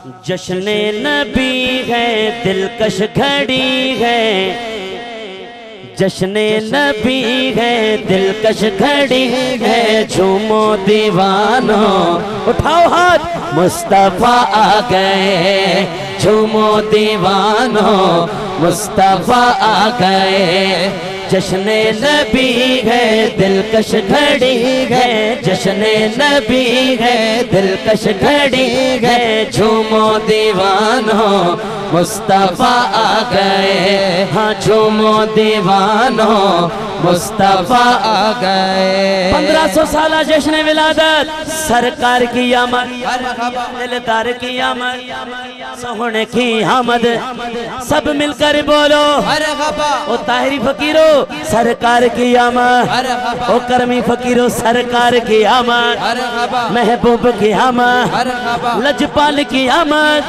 जश्ने नबी है दिलकश घड़ी है, जश्ने नबी है दिलकश घड़ी है। झूमो दीवानो उठाओ हाथ, मुस्तफा आ गए। झूमो दीवानो मुस्तफा आ गए। जश्ने नबी है दिलकश घड़ी है, जश्ने नबी है दिलकश घड़ी है। झूमो दीवानो मुस्तफा आ गए। हाँ झूमो दीवानो मुस्तफा आ गए। 1500 साल जश्न विलादत, सरकार की आमद, दिलदार की आमद, सोहने की आमद। सब मिलकर बोलो ओ ताहिरी फकीरो सरकार की आमद, ओ करमी फकीरो सरकार की आमद, महबूब की आमद, लजपाल की आमद,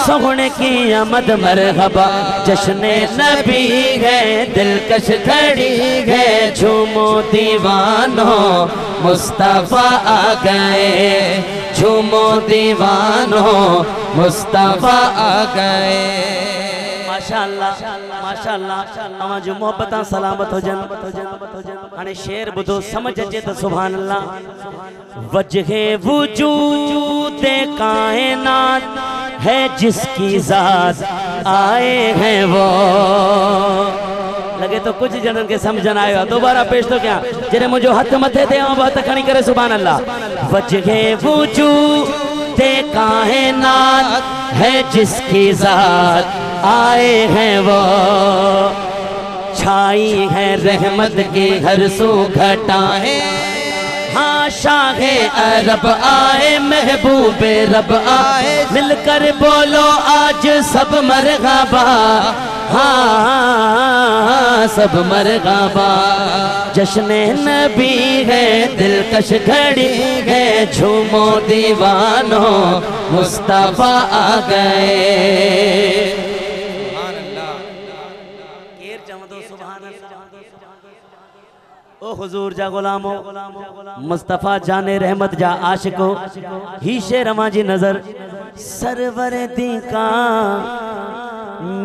सोहने की आमद मरहबा। जश्न नबी है दिलकश घड़ी है। झूमो दीवानो मुस्तफा आ गए। झूमो दीवानो मुस्तफा आ गए। माशाअल्लाह माशाअल्लाह। अवां जो मोहब्बत सलामत हो जन। हाणे शेर बुधो समझ अचे तो सुभान अल्लाह। वजहे वजूद कायनात है जिसकी जात आए हैं वो। लगे तो कुछ जनन के समझन आयो। दोबारा पेश तो क्या जरे मुझे हथ मथे थे बात खड़ी करे सुभान अल्लाह। वजहे वजूद कायनात है जिसकी जात आए हैं वो। छाई है रहमत की हर सू घटाएं। हाँ शाहे अरब आए, महबूबे रब आए। मिलकर बोलो आज सब मरहबा। हाँ सब मरहबा। जश्न नबी है दिलकश घड़ी है। झूमो दीवानो मुस्तफा आ गए। ओ हुजूर जा गुलामो मुस्तफा जाने रहमत जा आशिको ही शेर अवां जी नजर। सरवर दी का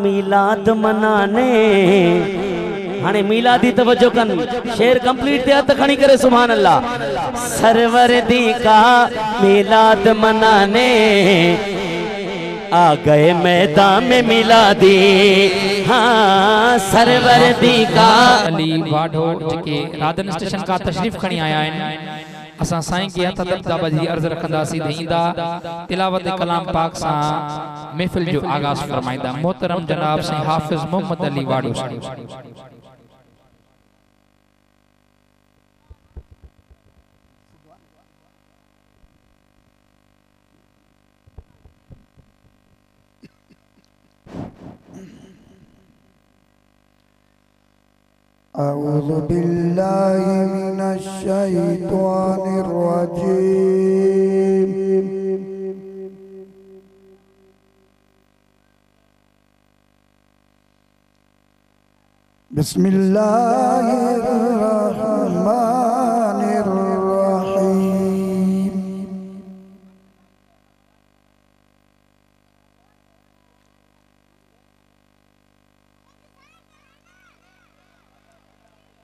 मिलाद मनाने। हाणे मिलादी तवज्जो कन, शेर कंप्लीट थे हथ खड़ी करे सुभान अल्लाह। सरवर दी का मिलाद मनाने आ गए मैदान में मिलादी। हाँ सरवर दी का अली वाढो जेके राधन स्टेशन का तशरीफ खणी आया आहिनि। असां साईं के हथ दबदबा जी अर्ज़ रखंदासीं त ईंदा तिलावत कलाम पाक सां महफ़िल जो आगाज़ फरमाईंदा। मोहतरम जनाब साईं हाफ़िज़ मोहम्मद अली वाढो। अऊज़ु बिल्लाहि मिनश शैतानिर रजीम। बिस्मिल्लाहिर रहमानिर रहीम।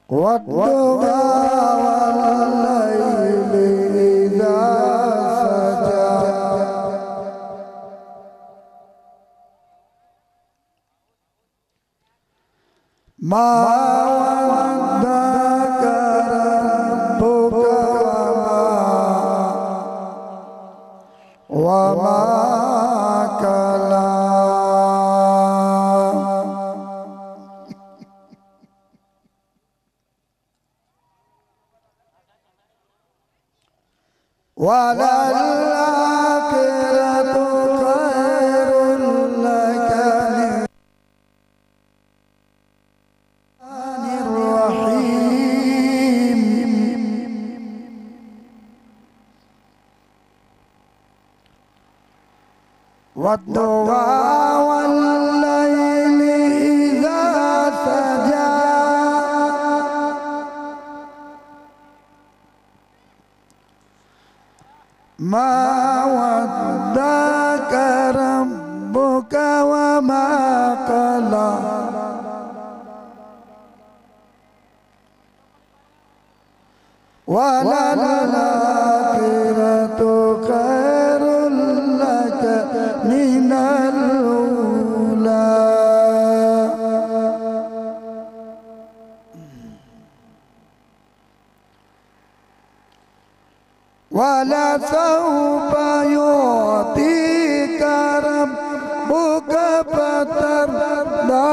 वद्दुहा वल्लैलि इज़ा सजा। मा वद्दअक रब्बुका वमा कला। वलल्आखिरतु खैरुल लक मिनर रहीम। वद्दुहा वल्लैलि इज़ा सजा। मा वद्दअक इन्नमा कला वललाखिरतु खैरुल लक मिनल ऊला। वलसौफ युअतीका रब्बुका फतरदा।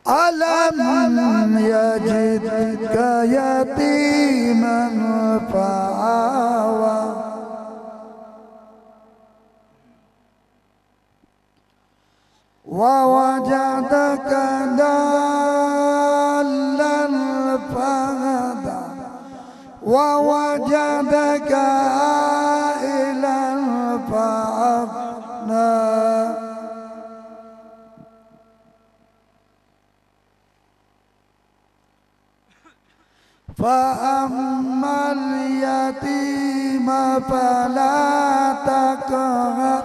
अलम यजिदका यतीमन फआवा ववजदका दाल्लन फहदा ववजदका आइलन फअगना। फअम्मल यतीम फला तक़हर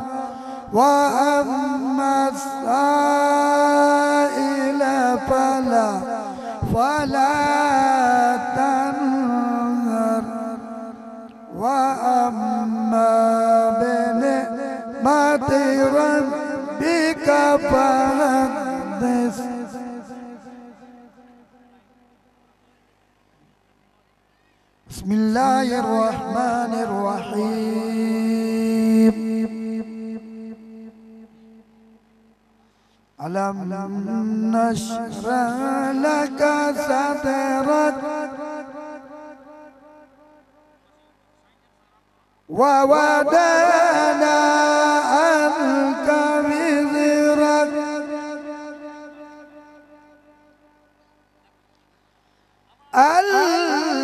वअम्मस साइल फला तनहर वअम्मा बिनिअमति रब्बिका फहद्दिस। बिस्मिल्लाहिर्रहमानिर्रहीम। अलम नशरह लका सदरक ववदअना अन्का विज़रक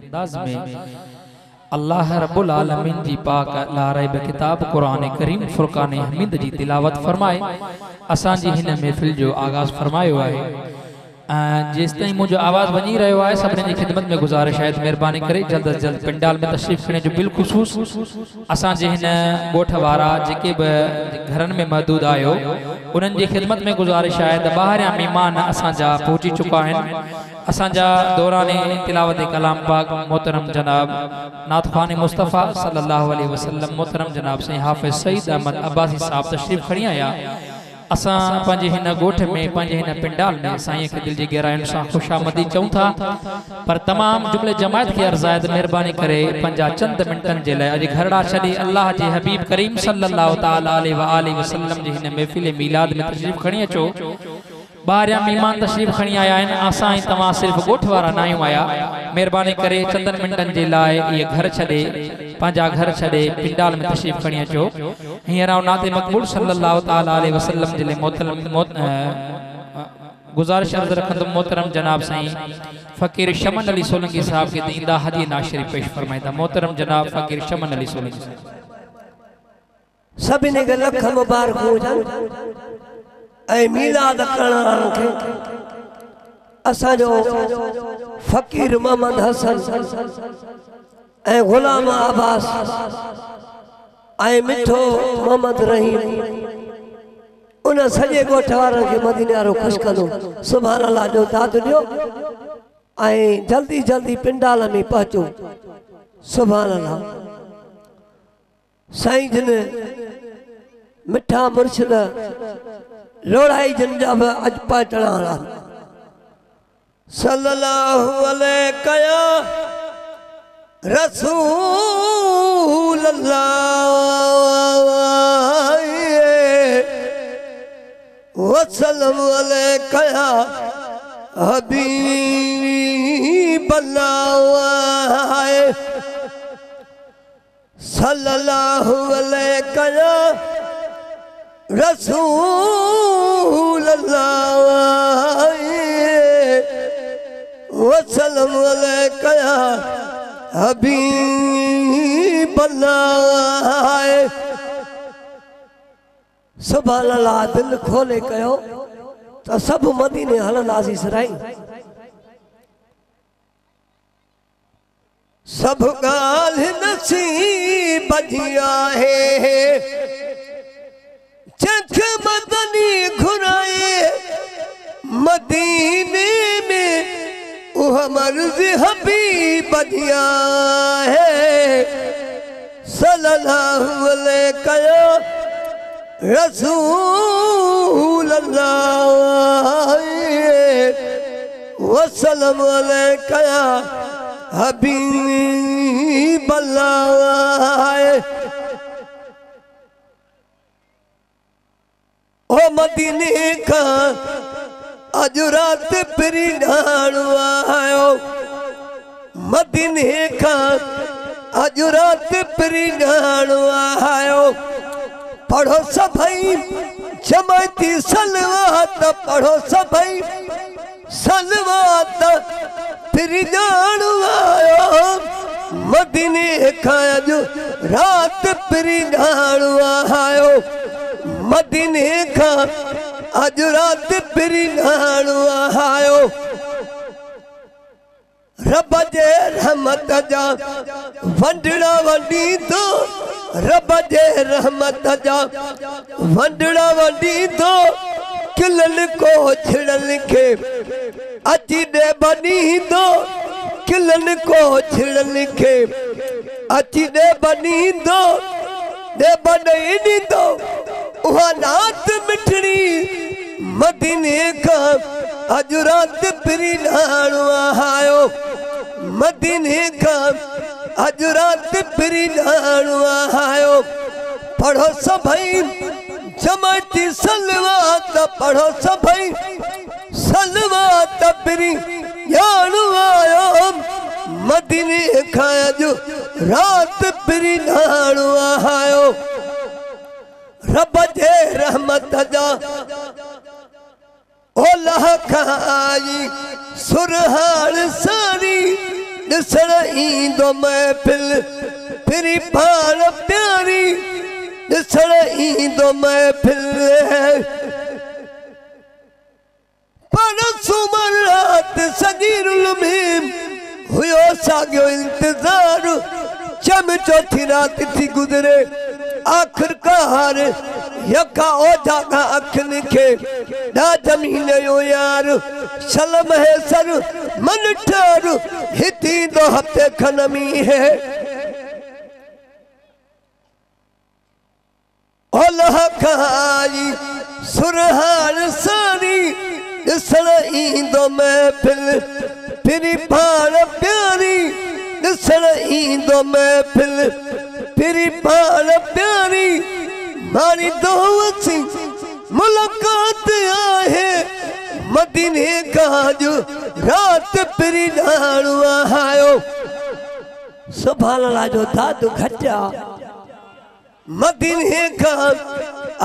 अंदाज में अल्लाह रब्बुल आलमीन जी पाक ला रैब किताब कुरान करीम फुरकान हमीद जी तिलावत फरमाए। असां जी हिन महफिल जो आगाज़ फरमायो है। जेस ताईं मुझो आवाज़ वञी रहियो आहे सभिनी जी खिदमत में गुज़ारिश है महिरबानी करे जल्द अज जल्द पिंडाल में तशरीफ़ खणे जो बिलख़ुसूस असां जे हिन ॻोठ वारा जेके बि घरनि में महदूद आयो उन्हनि जी खिदमत में गुज़ारिश आहे त ॿाहिरियां महिमान असां जा पहुची चुका आहिनि। असां जा दौरान तिलावत कलाम पाक मोहतरम जनाब नाथखान मुस्तफ़ा सल्लल्लाहु अलैहि वसल्लम मोहतरम जनाब साईं हाफ़िज़ सईद अहमद अब्बासी साहब तशरीफ़ खणी आया। असां पंहिंजे हिन ॻोठ में पंहिंजे हिन पिंडाल में साईं खे दिल जी गहराइयुनि सां ख़ुशामदी चऊं था पर तमाम जुमले जमायत खे अर्ज़ आहे त महिरबानी करे पंहिंजा चंद मिंटनि जे लाइ अॼु घरड़ा छॾे अल्लाह जे हबीब करीम सल्लल्लाहु तआला अलैहि वसल्लम जे हिन महफ़िल मीलाद में तशरीफ़ खणी अचो। ॿाहिरियां महिमान तशरीफ़ खणी आया आहिनि। असां ऐं तव्हां सिर्फ़ ॻोठ वारा न आहियूं आया। महिरबानी करे चंदनि मिंटनि जे लाइ इहे घर छॾे पंहिंजा घर छॾे पिंडाल में तशरीफ़ खणी अचो। हींअर नाते मक़बूल सल्लल्लाहु तआला अलैहि वसल्लम जे लाइ गुज़ारिश अर्ज़ रखंदुमि मोहतरम जनाब साईं फ़कीर शमन अली सोलंकी साहब के दींदा हदी नाशरी पेश फरमाईंदा। मोहतरम जनाब फ़कीर शमन अली सोलंकी साहब सभिनी खे लख मुबारक हुजनि ऐं मीलाद करण खे असांजो फ़कीर मोहम्मद हसन ऐं गुलाम अब्बास ऐं मिठो मोहम्मद रहीम उन सजे गोठ वारन के मदीने वारो खुश कंदो सुभान अल्लाह जो दाद दियो ऐं जल्दी जल्दी पिंडाल में पहुचो सुभान अल्लाह साईं जिन मिठा मुर्शिद लोड़ाई जिन जा अज पहुचणा वाला सल्लल्लाहु अलैहि रसूल अल्लाह वसल्लम अलैका हबीब अल्लाह सल्लल्लाहु अलैका रसूल अल्लाह वसल्लम अलैका हबीब अल्लाह सुभान अल्लाह दिल खोले कयो तो सब मदीने हलंदासी सराई सब गाल नसीब जिया है चख मदनी घुराए मदीने में वह मर्ज हबीब जिया है सल्लल्लाहु अलैहि रसूल अल्लाह वसल्लम अलैका हबीब अल्लाह ओ मदीने का अज रात परिणाणो आयो मदीने का अज रात परिणाणो आयो पढ़ो सभई जमाती सलवात पढ़ो सभई सलवात फिर जानो आयो मदीने का जो रात फिर जानो आयो मदीने का आज रात फिर जानो आयो रब जे रहमत जा वंडड़ा वंडी तो रब जे रहमत जा वंडड़ा वंडी तो किलन को छिड़न के अची दे बनी दो किलन को छिड़न के अची दे बनी दो दे बनी दो वहाँ नात मिठड़ी मदीने का आज रात फिर नाणो आयो मदीने का आज रात फिर नाणो आयो पढ़ो सभई जमाती सलवात पढ़ो सभई सलवात फिर नाणो आयो मदीने का आज रात फिर नाणो आयो रब जे रहमत जा ओलह खाई सुरहाल सारी दिसण ईंदो महफिल फिरी पाण प्यारी दिसण ईंदो महफिल पर सुमर रात सजीरुल में हुयो सागियो इंतजार चम चौथी रात थी गुजरे आखिरकार यका ओ जागा अखन के ना जमीन यो यार शलम है सर मन ठार हिती दो हफ्ते खनमी है ओलह खाई सुरहाल सारी दिसण ईंदो महफिल फिरी पाण प्यारी दिसण ईंदो महफिल फिरी पाण प्यारी मारी दोवसी मुलाकात आहे मदीने का जो रात फिरी नाणो आयो सुभान अल्लाह जो दादू घटा मदीने का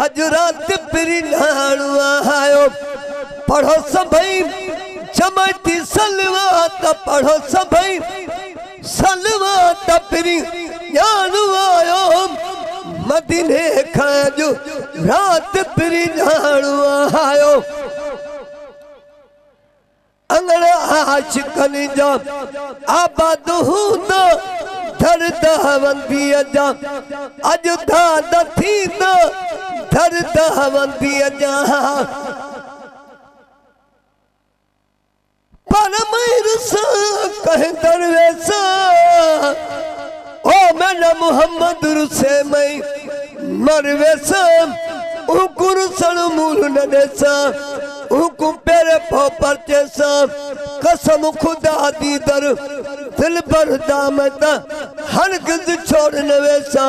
आज रात फिरी नाणो आयो पढ़ो सभई जमाती सलवात पढ़ो सभई सलवात फिरी नाणो आयो मदीने का जो रात फिर नाणो आयो अंगड़ आशिकन जा आबाद हूंदा दर्द वंदी जा अज दाद थींदा दर्द हवंदी जा पर मैरसा कह दरवेसा ओ मैंने मोहम्मद रुसे मैं मरवेसा उकुर सन मूल न देसा उकु पेरे पोपर जैसा कसम खुदा दी दर दिल पर दामता हर गज छोड़ने वैसा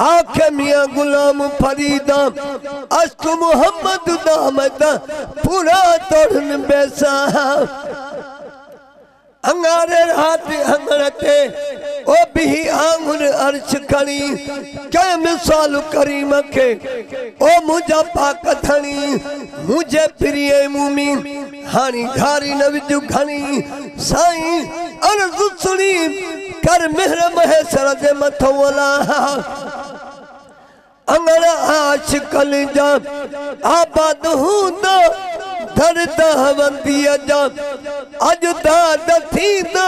आखे मियाँ गुलाम फरीदा अश्क मोहम्मद दामता पूरा तोड़ने वैसा अंगारे रात अंगड़ते ओ भी आंगुर अर्श खड़ी क्या मिसाल करीम के ओ मुझा पाक धनी मुझे प्रिय मुमी हानी घारी न विजु घनी साईं अर्ज़ सुनी कर मेहर महेसर दे मथोला अंगड़ा आशिकल जा आबाद हूंदा दर्द हवंदी जा अज दाद थींदा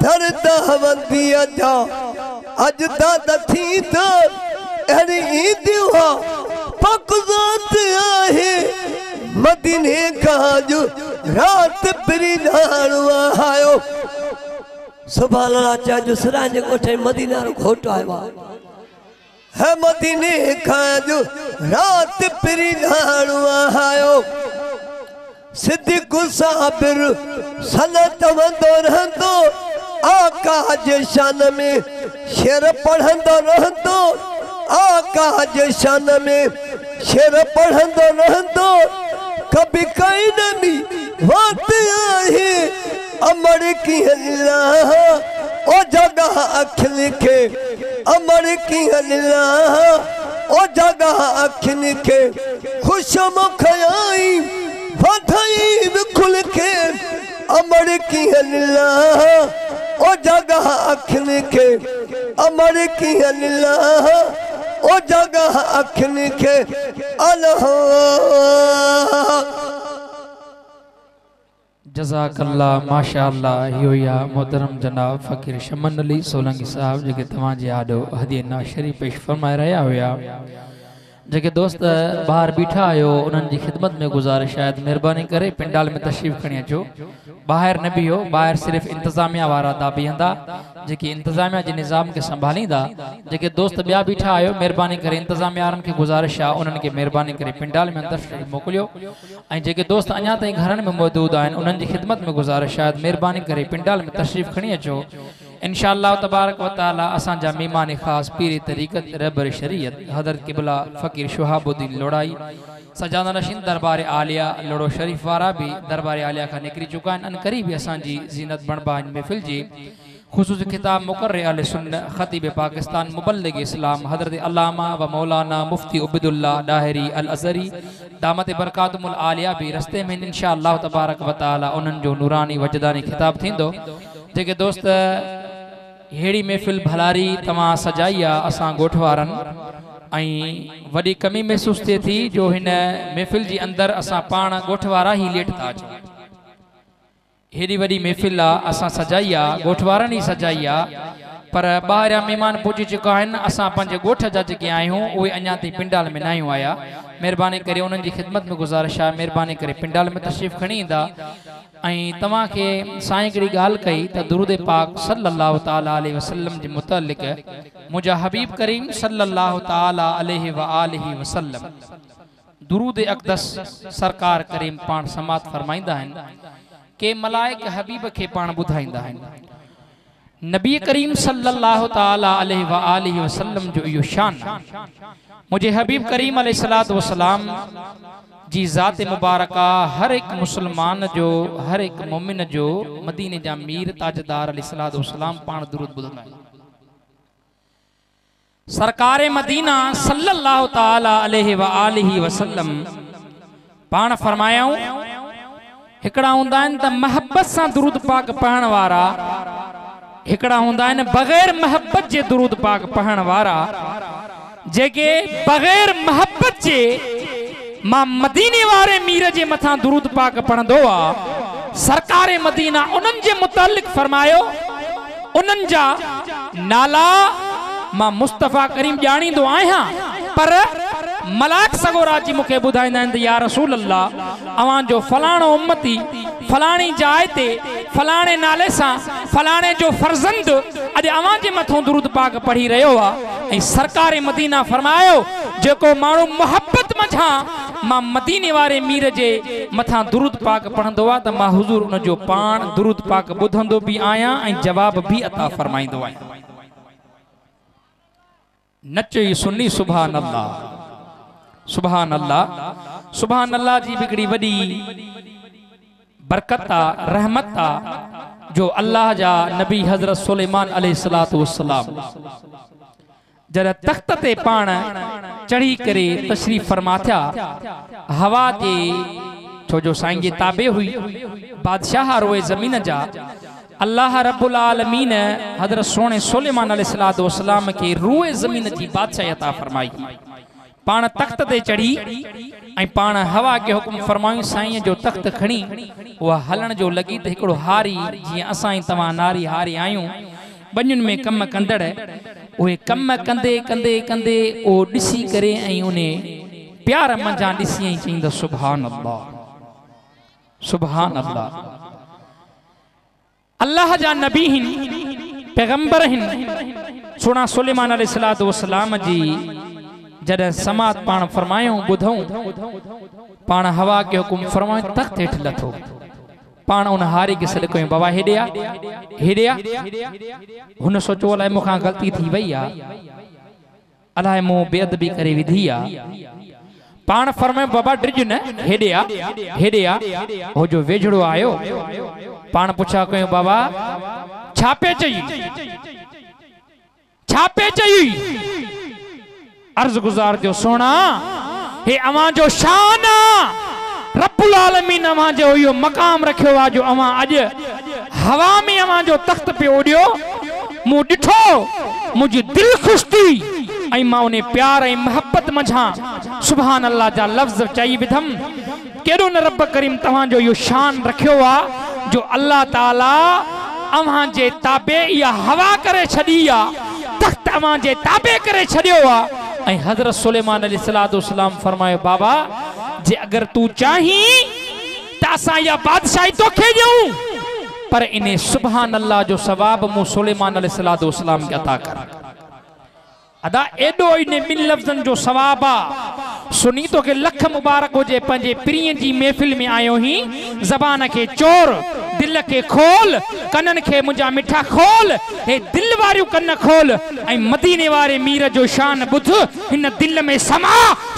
दर्द हवंदी जा अज दाद थींदा अरे ईदिवा पकज़ात आहे मदीने का जो रात परिधान आयो सुभान अल्लाह चा जो सरांजे कोठे मदीना रो घोटो आयो है मदीने का जो रात परिधान आयो सिद्दीक़ साबिर सनत वंदो रहंदो आका जे शान में शेर पढ़ंदो रहंदो आका जे शान में शेर पढ़ंदो रहंदो कभी कई नबी बात आहे अमर की अल्लाह ओ जगह अख लिखे अमर की अल्लाह ओ जगह अख लिखे खुशमुख आई वधाई खुल के अमर की अल्लाह ओ जगह अख लिखे अमर की अल्लाह ओ जगह अख लिखे अल्लाह जज़ाकल्लाह माशाअल्लाह यो या मोहतरम जनाब फ़कीर शमन अली सोलंकी साहब जेके तव्हांजे आॾो हदीअ नाशरी पेश फरमाए रहिया हुया जेके दोस्त बाहर बीठा आयो उन्हनि जी खिदमत में गुज़ारिश शायद मेहरबानी करे पिंडाल में तशरीफ़ खणी अचो बाहर न बीहो बाहर सिर्फ इंतजामिया वारा दा बीहंदा जेके इंतजामिया जे निज़ाम के संभालींदा जेके दोस्त ॿिया बीठा आयो मेहरबानी करे इंतजामिया वारनि खे गुज़ारिश आहे उन्हनि खे मेहरबानी करे पिंडाल में तशरीफ़ मोकिलियो ऐं जेके दोस्त अञा ताईं घरनि में मौजूद आहिनि उन्हनि जी खिदमत में गुज़ारिश शायद मेहरबानी करे पिंडाल में तशरीफ़ खणी अचो इंशाअल्लाह तबारक व तआला असांजा मेहमान ख़ास पीरी तरीक़त रहबर शरीयत हज़रत क़िबला फ़कीर शुहाबुद्दीन लोड़ाई सजादा नशीन दरबार आलिया लोड़ो शरीफ वारा भी दरबार आलिया का निकरी चुका आहिनि अन करीब असांजी ज़ीनत बणबा इन महफ़िल जी खुसूसी खिताब मुक़र्र अहले सुन्नत ख़तीब पाकिस्तान मुबल्लिग इस्लाम हज़रत अल्लामा व मौलाना मुफ्ती उबैदुल्लाह दाहिरी अल अज़हरी दामत बरकातुल आलिया भी रस्ते में इंशाअल्लाह तबारक व तआला उन्हनि जो नूरानी वजदानी खिताब थींदो जेके दोस्त हेड़ी महफ़िल भलारी तमां सजाई आहे असां ॻोठ वारनि ऐं वॾी कमी महसूस थिए थी जो हिन महफ़िल जी अंदर असां पाण ॻोठ वारा ई लेट था अचूं हेड़ी वॾी महफ़िल आहे असां सजाई आहे ॻोठ वारनि ई सजाई आहे पर ॿाहिरियां महिमान पहुची चुका आहिनि असां पंहिंजे ॻोठ जा जेके आहियूं उहे अञा ताईं पिंडाल में न आहियूं आया मेहरबानी करे उन्हनि जी खिदमत में गुज़ारिश आहे मेहरबानी करे पिंडाल में तशरीफ़ खणी ईंदा ऐं तव्हांखे साईं हिकिड़ी ॻाल्हि कई त दुरूद पाक सल्लल्लाहु ताला अलैहि वसल्लम जे मुतअल्लिक़ मुंहिंजा हबीब करीम सल्लल्लाहु ताला अलैहि व आलिहि वसल्लम दुरूद अक़दस सरकार करीम पाण समात फरमाईंदा आहिनि के मलाइक हबीब खे पाण ॿुधाईंदा आहिनि नबी करीम सल्लल्लाहु ताला अलैहि व आलिहि वसल्लम जो इहो शान मुझे हबीब करीम अलैहिस्सलातु वस्सलाम जी ज़ात मुबारका हर एक मुसलमान जो हर एक मोमिन जो मदीने जा मीर ताजदार अलैहिस्सलातु वस्सलाम पाण दुरूद ॿुधंदा आहिनि सरकार मदीना सल्लल्लाहु ताला अलैहि व आलिहि वसल्लम पाण फरमायाऊं हिकड़ा हुंदा आहिनि त महब्बत सां दुरूद पाक पढ़ण वारा हिकड़ा हुंदा आहिनि बग़ैर महब्बत जे दुरूद पाक पढ़ण वारा जेके बग़ैर महब्बत जे मां मदीने वारे मीर जे मथां दुरूद पाक पढ़ंदो आ सरकार मदीना उन्हनि जे मुतअल्लिक़ फरमायो उन्हनि जा नाला मां मुस्तफ़ा करीम ॼाणींदो आहियां पर मलाक सगोरा जी मुखे बुधाइंदा आहिनि या रसूल अल्लाह अवां जो फलाणो उम्मती फलाणी जाइ ते फलाणे नाले सां फलाणे जो फर्जंद अॼु अवां जे मथों दुरूद पाक पढ़ी रहियो आहे ऐं सरकार मदीना फरमायो जेको माण्हू मोहब्बत मझां मां मदीने वारे मीर जे मथां दुरूद पाक पढ़ंदो आहे त मां हुजूर उन जो पाण दुरूद पाक ॿुधंदो बि आहियां ऐं जवाब भी अता फरमाईंदो आहियां। नचो ई सुन्नी सुभान अल्लाह सुभान अल्लाह सुभान अल्लाह जी बिगड़ी वडी बरकत आ रहमत आ जो अल्लाह जा नबी हजरत सुलेमान अलैहिस्सलातु वस्सलाम जरा तख्त ते पाण चढ़ी करे तशरीफ फरमा थिया हवा जे छो जो साईं जे ताबे हुई बादशाह रोए ज़मीन जा अल्लाह रब्बुल आलमीन हजरत सोने सुलेमान अलैहिस्सलातु वस्सलाम के रूए ज़मीन जी बादशाह अता फरमाई पाण तख्त ते चढ़ी ऐं पाण हवा के हुक्म फरमायूं साईं जो तख्त खणी उहा हलण जो लगी त हिकिड़ो हारी जीअं असां ई तव्हां नारी हारी आहियूं बनियुनि में कम कंदड़ उहे कम कंदे कंदे कंदे ओ ॾिसी करे ऐं उन प्यार मंझां ॾिसी ऐं चईंदा सुभान अल्लाह सुभान अल्लाह अल्लाह जा नबी हिन पैगंबर हिन सोना सुलेमान अलैहिस्सलातु वस्सलाम जी जॾहिं समात पाण फरमायूं ॿुधूं पाण हवा के हुकुम फरमायूं तख्त हेठि लथो पाण उन हारी के सॾु कयूं बाबा हेॾे आ हेॾे आ हुन सोचो अलाए मूंखां ग़लती थी वई आहे अलाए मूं बेअदबी करे विधी आहे पाण फरमायूं बाबा ड्रिज न हेॾे आ हो जो वेझड़ो आयो पाण पुछा कयूं बाबा छा पे चई अर्ज गुजार जो सोना हे अवां जो शान रब्बुल आलमीन अवां जो यो मकाम रखियो आ जो अवां अज हवा में अवां जो तख्त पे ओडियो मु डिठो मुझी दिल खुश थी ऐं मां उन प्यार ऐं मोहब्बत मझां सुभान अल्लाह जा लफ्ज चई विधम केॾो न रब करीम तव्हां जो यो शान रखियो आ जो अल्लाह ताला अवां जे ताबे या हवा करे छड़ी आ तख्त अवां जे ताबे करे छड़ियो आ ऐं हजरत सुलेमान अलैहिस्सलातु वस्सलाम फरमायो बाबा जे अगर तू चाही त असां या बादशाही तोखे ॾियूं पर इने सुभान अल्लाह जो सवाब मु सुलेमान अलैहिस्सलातु वस्सलाम के अता कर अदा एडो इने ॿिन लफ्ज़न जो सवाब आ सुनी तो के लख मुबारक होजे पंजे प्रिय जी महफिल में आयो ही जबान के चोर दिल के खोल कनन के मुंजा मिठा खोल हे दिल वारियूं कन खोल ऐं मदीने वारे मीर जो शान बुध हिन दिल में समा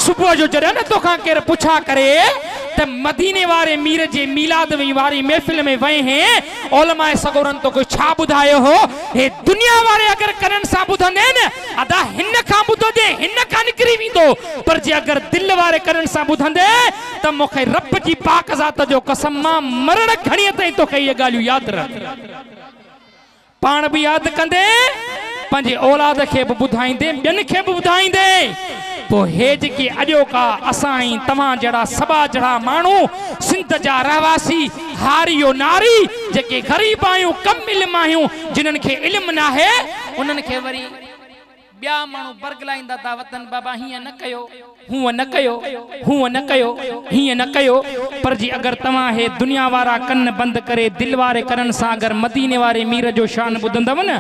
सुबह जो जॾहिं न तोखां केर पुछा करे त मदीने वारे मीर जे मिलाद वारी महफिल में वए हैं ओलमाए सगोरन तो कोई छा बुधायो हो हे दुनिया वारे अगर कनन सा बुधंदे न अदा हिन खां बुधो जे हिन खां निकरी विंदो पर जे अगर दिल वारे कनन सा बुधंदे त मोखे रब जी पाक ज़ात जो कसम मां मरण घणी ताईं तोखे ये गालियूं याद रख पाण भी याद कंदे पंजे औलाद के भी बुधाइंदे ॿियनि के भी बुधाइंदे पो हेज के अजो का असाई तमा जड़ा सबा जड़ा मानू सिंध जा रहवासी हारियो नारी जेके गरीब आयूं कम इल्म आयूं जिनन के इल्म ना है उनन के वरी ब्या मानू बरगलाइंदा ता वतन बाबा हिया न कयो हुआ न कयो हिया न कयो पर जी अगर तमा है दुनिया वारा कन बंद करे दिल वारे करन सा अगर मदीने वारे मीर जो शान बुधंदव न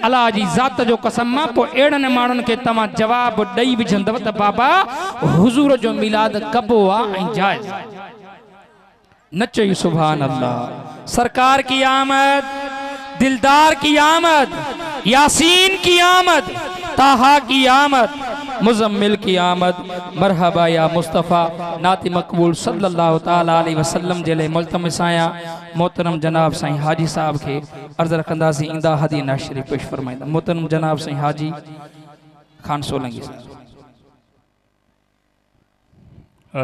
अल्लाह जी जात जो कसम मा पो एड़न मानन के तमा जवाब दई विझंदव त बाबा हुजूर जो मिलाद कबो आ ऐं जायज नचो सुभान अल्लाह सरकार की आमद दिलदार की आमद यासीन की आमद ताहा की आमद मुजम्मिल की आमद मरहबा या मुस्तफ़ा नाती मकबूल सल्लल्लाहु ताला अलैहि वसल्लम जेले मुल्तमिस आया मोहतरम जनाब साईं हाजी साहब के अर्ज रखंदासी इंदा हदी नाशरी पेश फरमाइंदा मोहतरम जनाब साईं हाजी खान सोलंगी साहब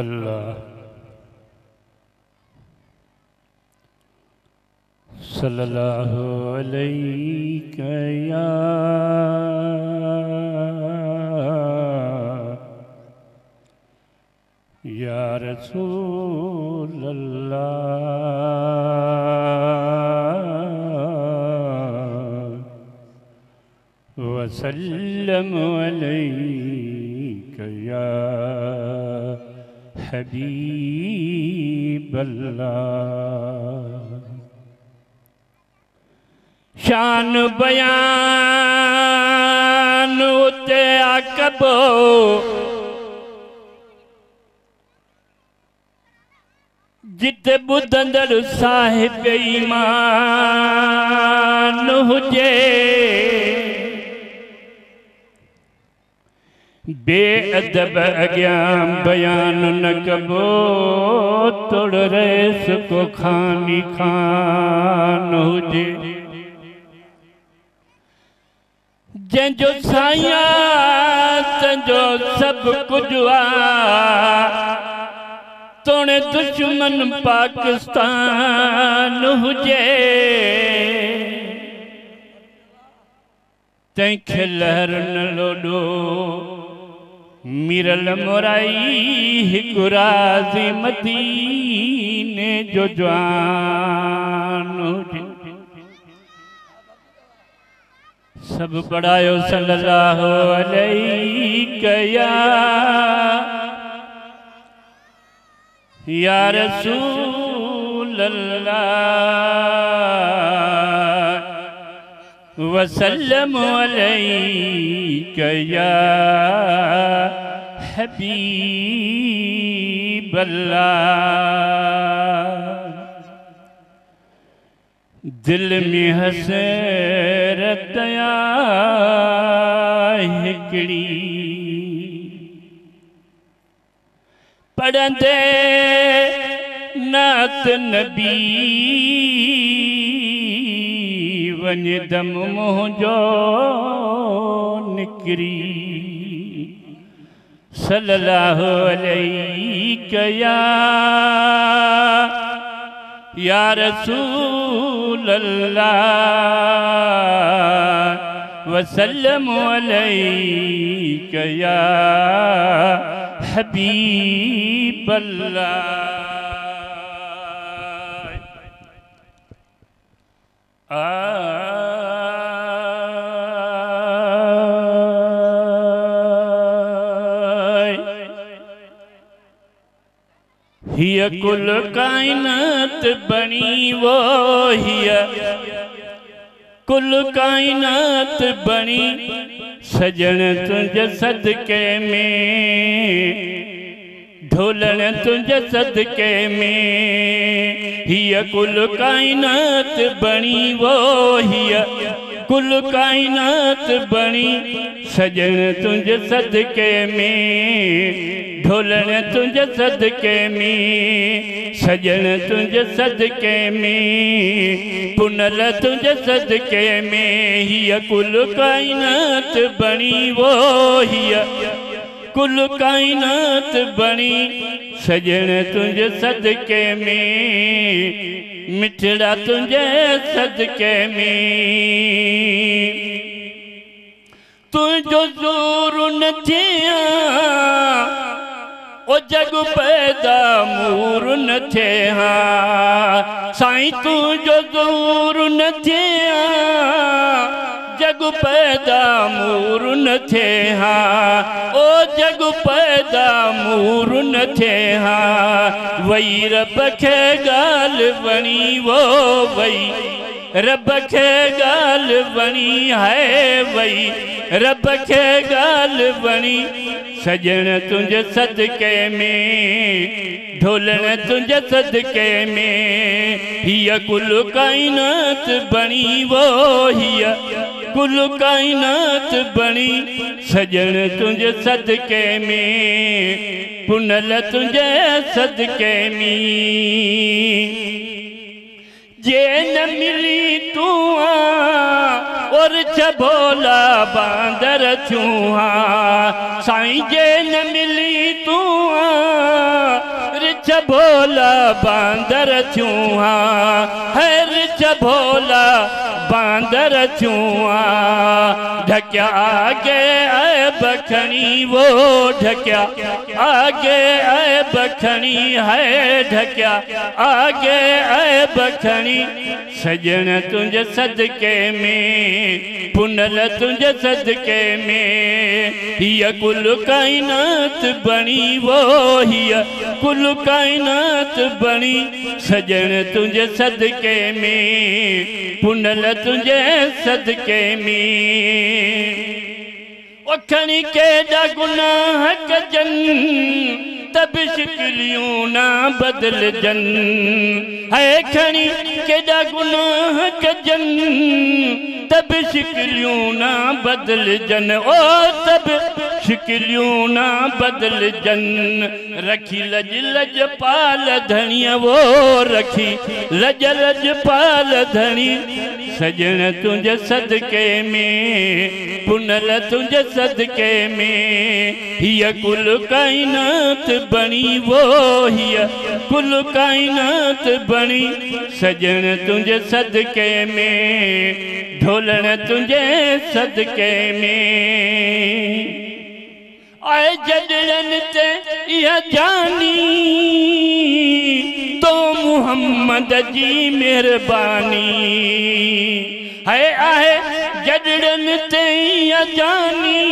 अल्लाह सल्लल्लाहु अलैहि या रसूल अल्लाह वसल्लम अलैहि या हबीब अल्लाह। शान बयान उते आकबो जिते बुधंदड़ साहिब ईमान हुजे, बेअदब अग्यां बयान न कबो तोड़ रेस को खानी खान हुजे। जंहिंजो साया तंहिंजो सब कुछ आ, तोड़े दुश्मन पाकिस्तान हुजे, तंहिंखे लहर न लोॾो मिरल मोराई हिकु राज़ी मदीने जो जवान हुजे। सब पढ़ायो सल्लल्लाहु अलैहि या रसूल अल्लाह वसल्लम अलैका या हबीब अल्लाह। दिल में हसरत हिकड़ी पढ़ंदे नात नबी वञ दम मुंहिंजो निकरी सल्लल्लाहु अलैहि या रसूल अल्लाह वसल्लम अलैका या हबीब अल्लाह। हिय कुल कायनात बनी वो हिय कुल कायनात बनी सजन तुझे सदके में ढोलन तुझे सदके में। हिय कुल कायनात बनी वो हिय कुल कायनात बनी सजन तुझे सदके में ढोलन तुझे सदके में सजन तुझे सदके में पुनल तुझे सदके में। हिय कुल कायनात बनी वो हिय कुल कायनात बनी सजन तुझे सदके में मिठड़ा तुझे सदके में। तुझो ज़ोर न थिया ओ जग पैदा मूर न थे हाँ साईं तुझो ज़ोर न थिया जग पैदा मूर न थे हाँ ओ जग पैदा मूर न थे हाँ। वही रब खे गाल बनी वो वही रब खे गाल बनी है वही रब खे गाल बनी सजन तुझे सदके में ढोलन तुझे सदके में। हिय कुल कायनात बनी वो हिय कुल कायनात बनी सजन तुझे सदके में पुनल तुझे सदके में। जे न मिली तू और छबोला बांदर छुहा साईं जे न मिली तू रिच भोला बांदर छुहा है रिच भोला बांदर छुआ ढक्या आगे आए बखनी वो ढक्या आगे आए बखनी है ढक्या आगे आए बखनी सजन तुझे सदके में पुनल तुझे सदके में हिय कुल कायनात बनी वो हिय कुल कायनात बनी सजन तुझे सदके में पुनल तुझे सदके में खणी केॾा गुनाह कजन तब शिकलियूं ना बदलजन है खणी केॾा गुनाह कजन तब शिकलियूं ना बदलजन ओ तब शिकलियूं ना बदलजन रखी लज लज पाल धणिया वो रखी लज लज पाल धणी सजन तुझे सदके में पुनल तुझे सदके में हिय कुल कायनात बनी वो हिय कुल कायनात बनी सजन तुझे सदके में ढोलण तुझे सदके में आए जडड़न ते यह जानी तो मुहम्मद जी मेहरबानी है आए जडड़न ते यह जानी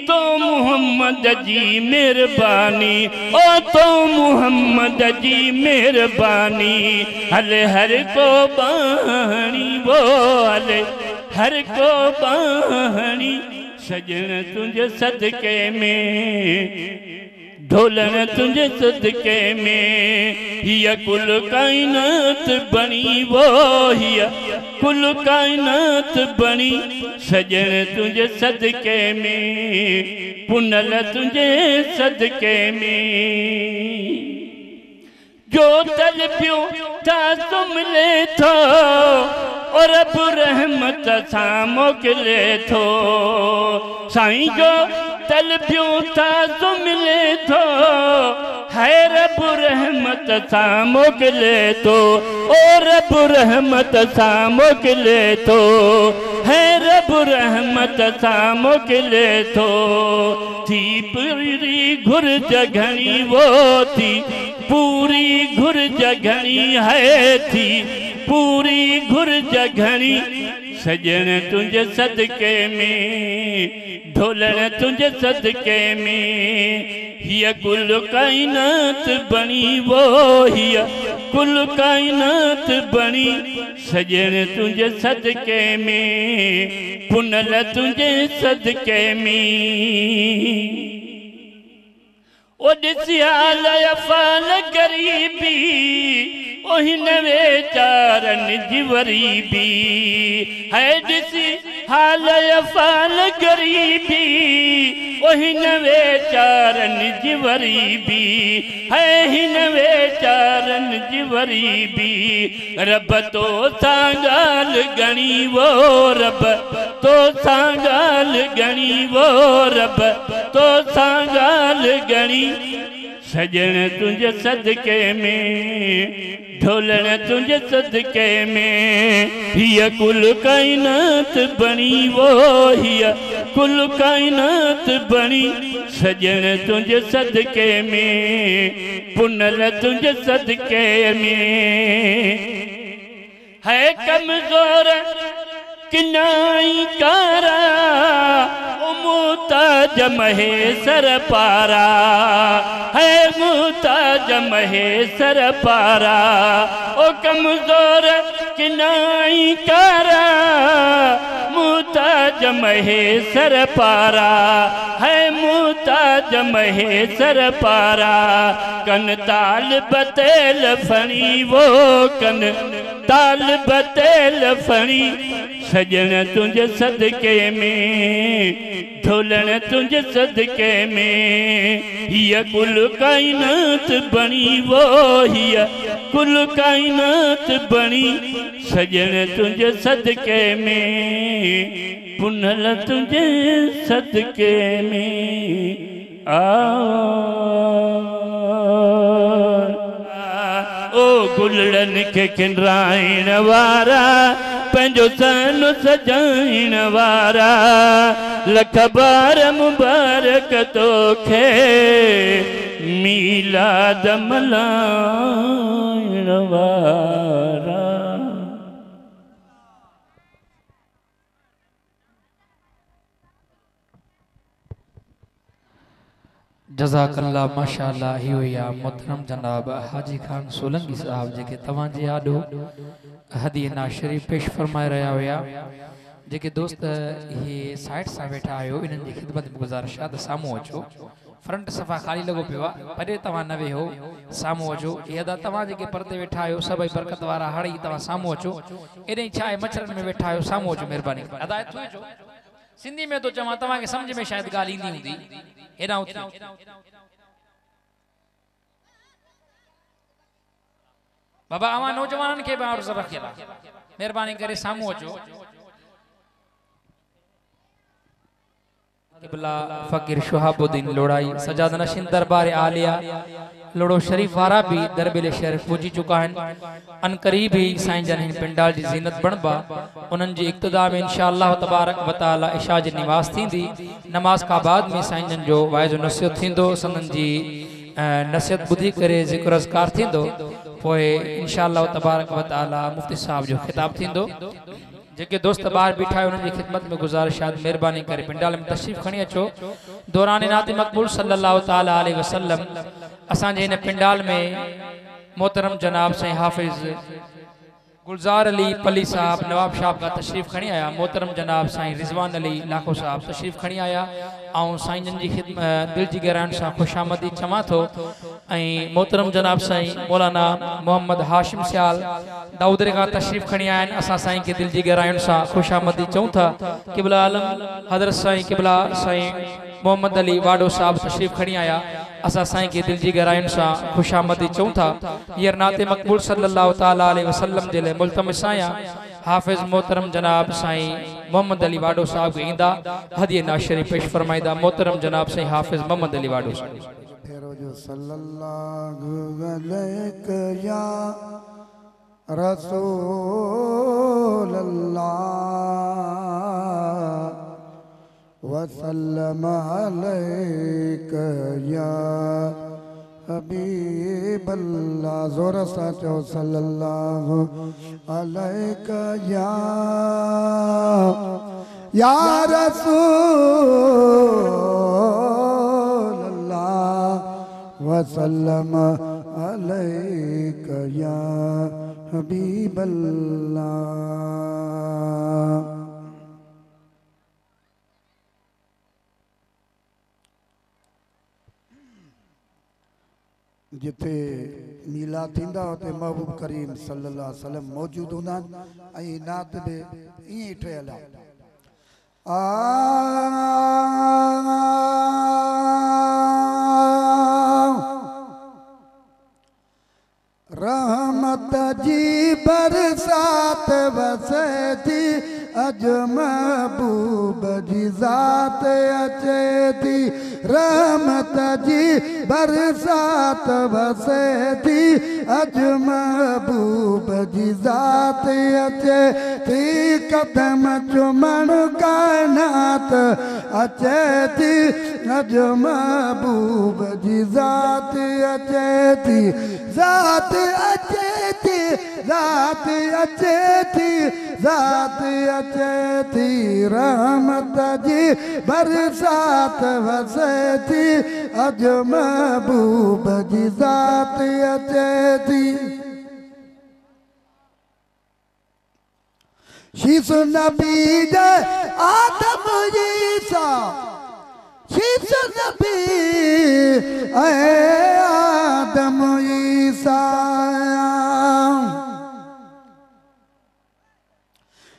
तो मुहम्मद जी मेहरबानी ओ तो मुहम्मद जी मेहरबानी हले हर को बाणी वो हले हर को बाणी सजन तुझे सदके में ढोलन तुझे सदके में हिय कुल कायनात बनी वो हिय कुल कायनात बनी सजन तुझे सदके में पुनल तुझे सदके में जो तल पियो था तुम ले थो और अब रहमत सां मोकिले थो साईं जो तल पियो था तुम ले थो है रब रहमत सां मोकिले थो और रब रहमत सां मोकिले थो है रब रहमत सां मोकिले थो थी पूरी घुर्ज घणी वो थी पूरी घुर्ज घणी है थी पूरी घुर्ज घणी सजन तुझे सदके में ढोलण तुझे सदके में हिय कुल कायनात बनी वो हिय कुल कायनात बनी सजन तुझे सदके में पुनल तुझे सदके में ओ दिसियाल अफाल गरीबी ओहिन वेचारन जीवरीबी है दिसी हाल अफाल गरीबी ओहिन वेचारन जीवरीबी है हिन वेचारन जीवरीबी रब तो सांगाल गणी वो रब तो सांगाल गणी वो रब तो सांगाल गणी सजन तुझे सदके में ढोलण तुझे सदके में हिय कुल कायनात बनी वो हिय कुल कायनात बनी सजन तुझे सदके में पुनल तुझे सदके में है कमजोर किनाई कारा मुताज महेसर पारा है मुताज महेसर पारा ओ कमजोर किनाई कारा मुताज महेसर पारा है मुताज महेसर पारा कन ताल बतेल फणी वो कन ताल बतेल फणी सजन तुझे सदके में ढोलण तुझे सदके में हिय कुल कायनात बनी वो हिय कुल कायनात बनी सजन तुझे सदके में पुनल तुझे सदके में ओ गुलड़न के किनराइण वारा पंजो सन सजाइण वारा लख बार मुबारक तोखे मीलाद मल्हाइण वारा। जज़ाकल्ला माशाअल्लाह ही हुया मोहतरम जनाब हाजी खान सोलंकी साहब जेके तवांजे आडो हदीना शरीफ पेश फरमाए रहा हुया जेके दोस्त ये साइड सा बैठा आयो इनन जी खिदमत में गुजारिश है सामू अचो फ्रंट सफ़ा खाली लगो पियो परे तवा न वेहो सामू अचो ये अदा तवा जेके परदे बैठा आयो सभई बरकत वारा हड़ी तवा सामू अचो एने छा है मच्छरन में बैठा आयो सामू अचो मेहरबानी अदा थो जो सिंधी में तो चवा तवा के समझ में शायद गाल इंदी हुंदी एना उतरी बाबा आवा नौजवानन के बार अर्ज रखेला मेहरबानी करे सामू अचो किबला फकीर शुहाबुद्दीन लोड़ाई सजाद नशीन दरबार आलिया लोड़ो शरीफ वारा भी दरबार शरीफ पहुंची चुका है अन करीब ही साईं जन हिन पिंडाल जी ज़ीनत बनबा उनन जी इक्तदा में इंशाअल्लाह तबारक व तआला इशा जी निवास थींदी नमाज का बाद में साईं जन जो वाइज नसीहत थींदो संदन जी नसीहत बुधी करे जिक्र अज़कार थींदो पोए इंशाअल्लाह तबारक व तआला मुफ्ती साहब जो खिताब थींदो जेके दोस्त बाहर बिठा उन की खिदमत में गुजारिश मेहरबानी करे पिंडाल में तशरीफ खणी अचो दौरान नात मकबूल सल्लल्लाहु ताला अलैहि वसल्लम असा जे इन पिंडाल में मोहतरम जनाब साईं हाफिज गुलजार अली पली साहब नवाब साहब का तशरीफ खणी आया मोहतरम जनाब साईं रिजवान अली लाखो साहब तशरीफ खणी आया आऊं साईं जन जी दिल जी गहराइण सां खुशामदी चवां थो मोहतरम जनाब साईं मौलाना मोहम्मद हाशिम सियाल दाऊदरे का तशरीफ खणी आया असा साईं के दिल जी गहराइण सां खुशामदी चऊं था किबला आलम हजरत साईं किबला साईं मोहम्मद अली वाडो साहब तशरीफ खणी आया असा साईं के दिल जी गहराइण सां खुशामदी चऊं था हींअर नाते मकबूल सल्लल्लाहु ताला अलैहि वसल्लम जे लाइ मुल्तमिस आहियां हाफिज मोहतरम जनाब साईं मोहम्मद अली वाडो साहब के ईंदा हदिया नाशरी पेश फरमाईंदा मोहतरम जनाब साईं हाफिज मोहम्मद अली वाडो साहब सल्लल्लाहु अलैहि या रसूल अल्लाह वसल्लम अलैका या हबीब अल्लाह जोर सा चो सल्लल्लाहु अलैका या रसूल अल्लाह वसल्लम अलैका या हबीब अल्लाह। जिथे मीला थींदा उते महबूब करीम सल्लल्लाहु अलैहि वसल्लम मौजूद हूंदा ऐं नात बि ईअं ई ठहियल आहे। रहमत जी बरसात वसे थी अज महबूब जी ज़ात अचे थी रहमत जी बरसात वसे थी अज महबूब जी ज़ात अचे थी कदम चुमण कायनात अचे थी अज महबूब जी ज़ात अचे थी ज़ात अचे थी ज़ात अचे थी ज़ात अचे थी रहमत जी बरसात वसे थी अज महबूब जी ज़ात अचे थी। शीश नबी दे आदम ईसा शीश नबी आदम ईसा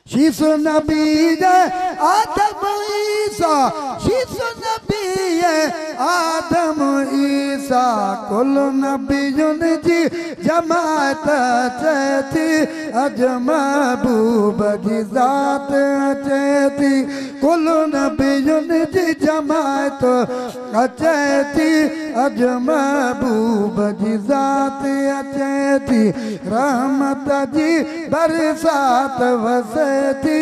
शीश नबी दे आदम ईसा शीश नबी आदम ईसा कुल नबियुन जी जमात अचे थी अज महबूब जी ज़ात अचे थी कुल नबियुन जी जमात अचे थी अज महबूब जी ज़ात अचे थी रहमत जी बरसात वसे थी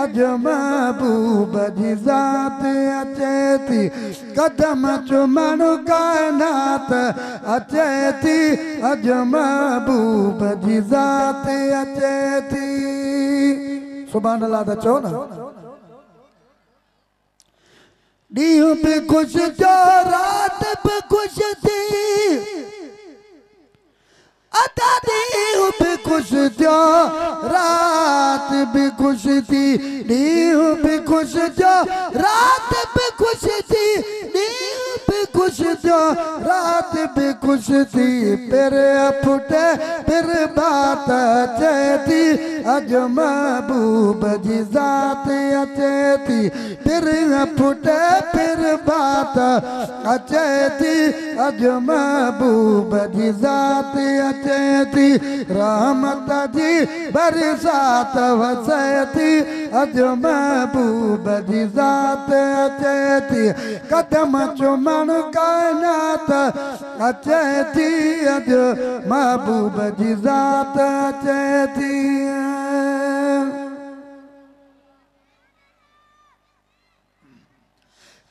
अज महबूब जी ज़ात अचे थी कदम चुमण कायनात अचे थी अज महबूब जी ज़ात अचे थी। सुभान अल्लाह त चओ न ॾींहुं बि ख़ुशि थियो राति बि ख़ुशि थी अदा ॾींहुं बि ख़ुशि थियो राति बि ख़ुशि थी ॾींहुं बि ख़ुशि थियो राति बि ख़ुशि थी ॾींहुं बि ख़ुशि थियो राति बि ख़ुशि थी पिर फुटे पिर बात अचे थी अॼु महबूब जी ज़ात अचे थी पिर फुटे पिर बात अचे थी अॼु महबूब जी ज़ात अचे थी रहमत जी बरसात वसे थी अॼु महबूब जी ज़ात अचे थी कदम चुमण काइनात अचे थी अॼु महबूब जी ज़ात अचे थी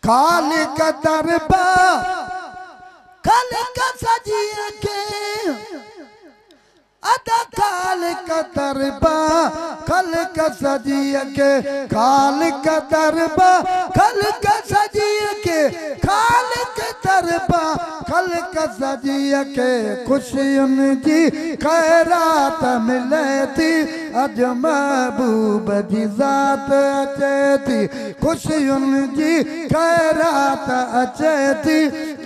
खालिक दरबार खालिक सजिए के अदा खालिक दरबार खालिक सजिए के खालिक दरबार खालिक सजिए के खालिक दरबार खालिक सजिए के खुशियुनि जी खैरात मिले थी अॼु महबूब जी ज़ात अचे थी खुशियुनि जी खैरात अचे थी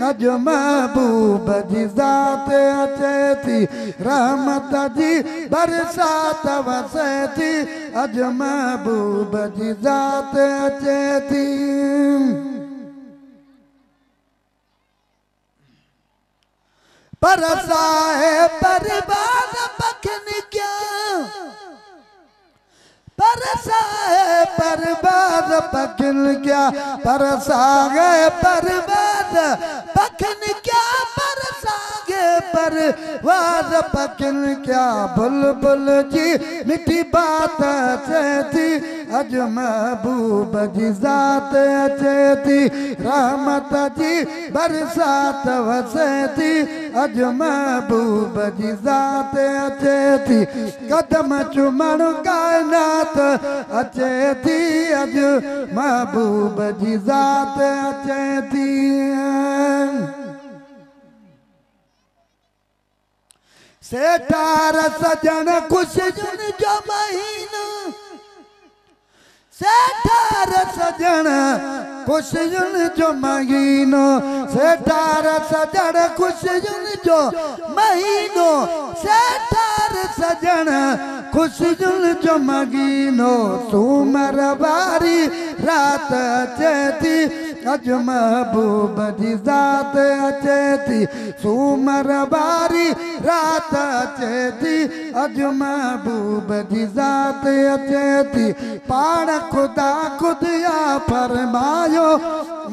अॼु महबूब जी ज़ात अचे थी रहमत जी बरसात वसे थी अॼु महबूब जी ज़ात अचे थी बरसाए बर्बाद बखन क्या बरसाए बर्बाद बखन क्या बरसाए बर्बाद बखन क्या बरसाए बर्बाद बखन क्या बुलबुल जी मिठी बात अचे थी अॼु महबूब जी ज़ात अचे थी रहमत जी बरसात वसे थी अॼु महबूब जी ज़ात अचे थी कदम चुमण काइनात अचे थी अॼु महबूब जी ज़ात अचे थी सेठार सजन ख़ुशियुनि जो महीनो सेठार सजन ख़ुशियुनि जो महीनो सेठार सजन ख़ुशियुनि जो महीनो सेठार सजन ख़ुशियुनि जो महीनो सूमर वारी रात अचे थी अॼु महबूब जी ज़ात अचे थी सूमर वारी रात अचे थी अॼु महबूब जी ज़ात अचे थी पाण खुदा खुदिया फरमायो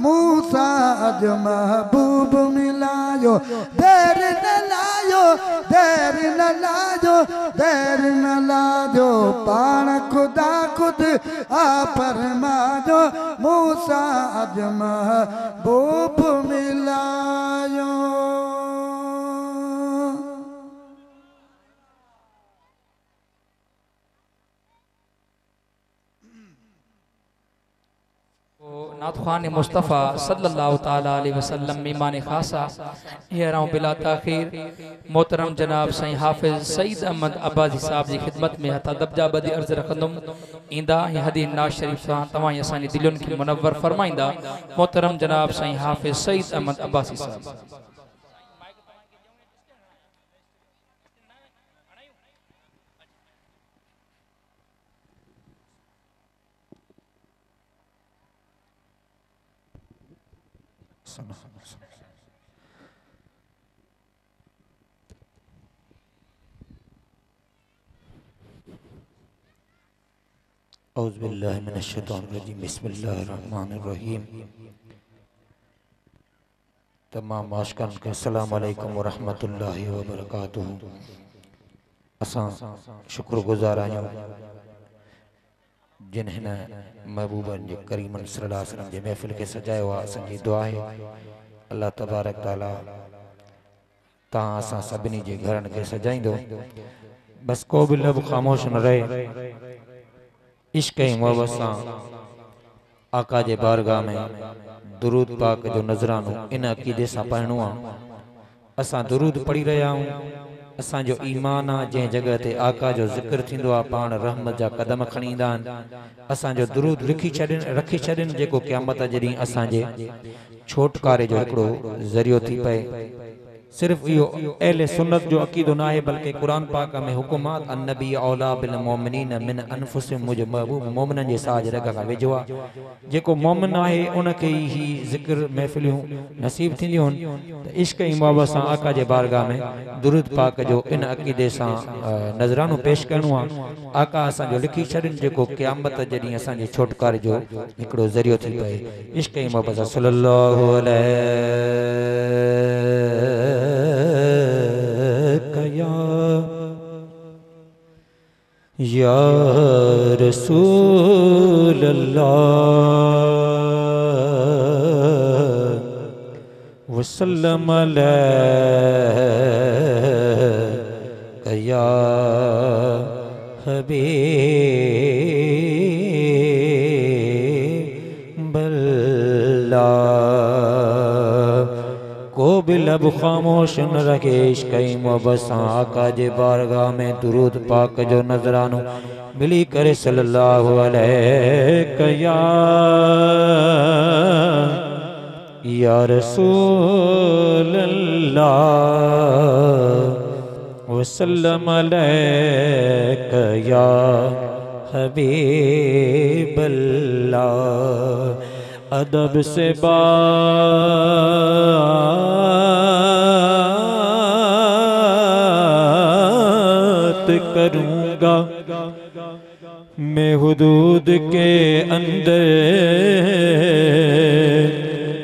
मूसा अॼु महबूब मिलायो देर न लायो देर न लायो देर न लायो पाण खुदा खुद आ फरमायो मूसा अॼु महबूब मिलायो नातखान मुस्तफ़ा सल्लल्लाहु ताला अलैहि वसल्लम मेहमान खासा हेराऊं बिला ताखीर मोहतरम जनाब साईं हाफिज सईद अहमद अब्बासी साहब जी खिदमत में हता दबजा बदी अर्ज रखंदुम इंदा हदीन नाज शरीफ सां तमाम असानी दिलुन की मुनव्वर फरमाइंदा मोहतरम जनाब साईं हाफिज सईद अहमद अब्बासी साहब औज़ु बिल्लाहि मिनश शैतानिर रजीम बिस्मिल्लाहिर रहमानिर रहीम तमाम आशिकान के अस्सलामु अलैकुम व रहमतुल्लाहि व बरकातुहू असां शुक्रगुज़ार आहियूं जिन्हन महबूबन जे करीमन सल्लल्लाहु अलैहि वसल्लम जे महफ़िल के सजायो आहे असांजी दुआ आहे अल्लाह तबारक ताला तव्हां असां सभिनी जे घरनि खे सजाईंदो बस को बि लब ख़ामोश न रहे इश्क़ ऐं मोहब्बत सां आका जे बारगाह में दुरूद पाक जो नज़रानो इन अक़ीदे सां पढ़णो आहे। असां दुरूद पढ़ी रहिया आहियूं, असांजो ईमान आहे जंहिं जगह ते आका जो ज़िक्र थींदो आहे पाण रहमत जा कदम खणी ईंदा आहिनि। असांजो दुरूद रखी छॾनि जेको क़यामत जे ॾींहुं असांजे छोटकारे जो हिकिड़ो ज़रियो थी पए। सिर्फ इहो अहले सुन्नत जो अक़ीदो न आहे बल्कि कुरान पाक में हुकुमात अन्नबी औला बिल मोमिनीन मिन अनफुसिहिम मुंहिंजो महबूब मोमिननि जे साज रग खां वेझो आहे। जेको मोमिन आहे उनखे ही ज़िक्र महफ़िलियूं नसीब थींदियूं आहिनि। त इश्क ऐं मोहबत सां आका जे बारगाह में दुरूद पाक जो इन अक़ीदे सां नज़रानो पेश करणो आहे। आका असांजो लिखी छॾनि जेको क़यामत जे ॾींहुं असांजे छोटकार जो हिकिड़ो ज़रियो थी पए। इश्क ऐं मोहबत सां सल्लल्लाहु या रसूल अल्लाह वसल्लम अलैका या हबीब अल्लाह। को भी लब खामोश न रखे इश्क़ ऐं मोहब्बत सां आका जे बारगाह में दुरूद पाक जो नज़रानो मिली करे सल्लल्लाहु अलैका या रसूल अल्लाह वसल्लम अलैका या हबीब अल्लाह। अदब से बात करूँगा मैं हुदूद के अंदर,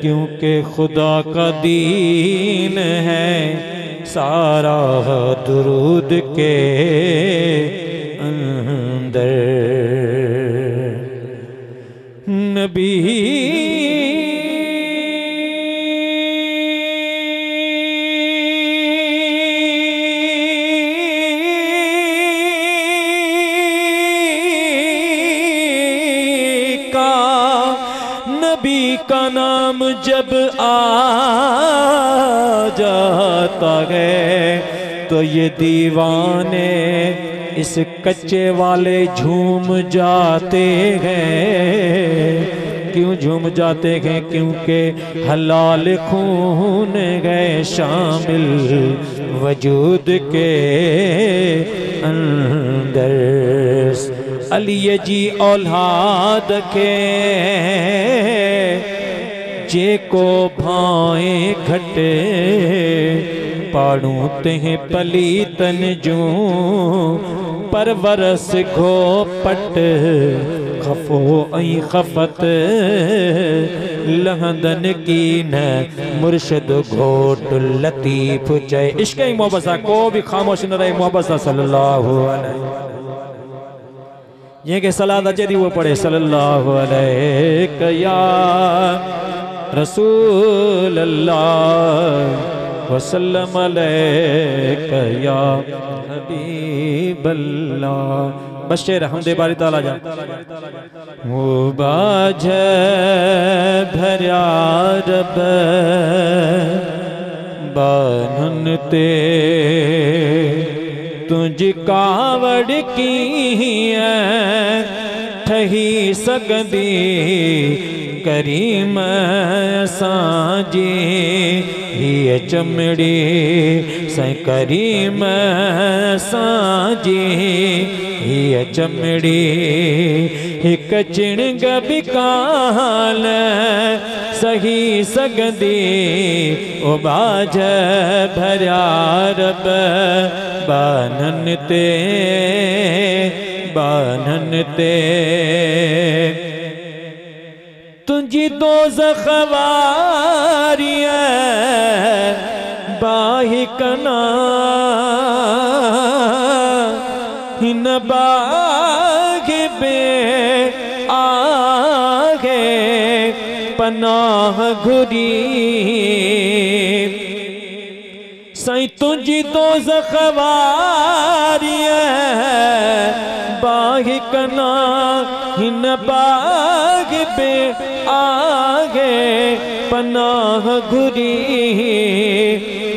क्योंकि खुदा का दीन है सारा दुरूद के अंदर। नबी का नाम जब आ जाता है तो ये दीवाने इस कच्चे वाले झूम जाते हैं। क्यों झूम जाते हैं? क्योंकि हलाल खून गए शामिल वजूद के अंदर। अली जी औलाद के जे को भाए घटे पाड़ू तें पलीतन जो परवरस घो पट खफो ऐं खफत लहंदन की न मुर्शद घोट लतीफ चए। इश्क़ ऐं मोहब्बत सां को भी खामोश न रहे। मोहब्बत सां सल्लल्लाहु अलैहि जंहिंखे सलाद अचे थी उहो पढ़े सल्लल्लाहु अलैहि या रसूल अल्लाह वसल्लम अलैका या हबीब अल्लाह। बशेर हमदे बारी ताला जा वो बाज भरिया रब बानन ते तुझी कावड़ की ठही सकदी करीम साजी ये चमड़ी से करीम साजी ये चमड़ी एक चिणग बिकाल सही सगदी ओ बाज भरिया रब बानन ते तुझी दो ज़ख़वारियाँ बाही कना हिन बाग बे आगे पनाह घुरी सई तुझी दो ज़ख़वारियाँ बाही कना हिन बाग बे आगे पनाह घुरी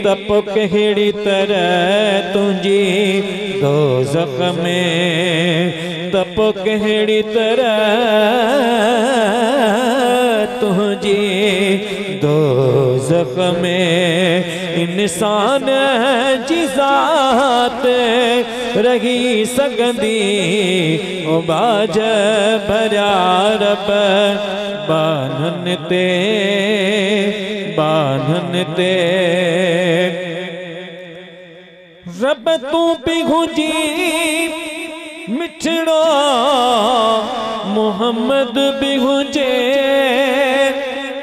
तप कहिड़ी तरह तुझी दोज़ख में तप कहिड़ी तरह तुझी दोज़ख में इंसान जी ज़ात रही सगंदी ओ बाज भरिया रब बानन ते रब तू पिघुजी मिठड़ो मोहम्मद बिहुजे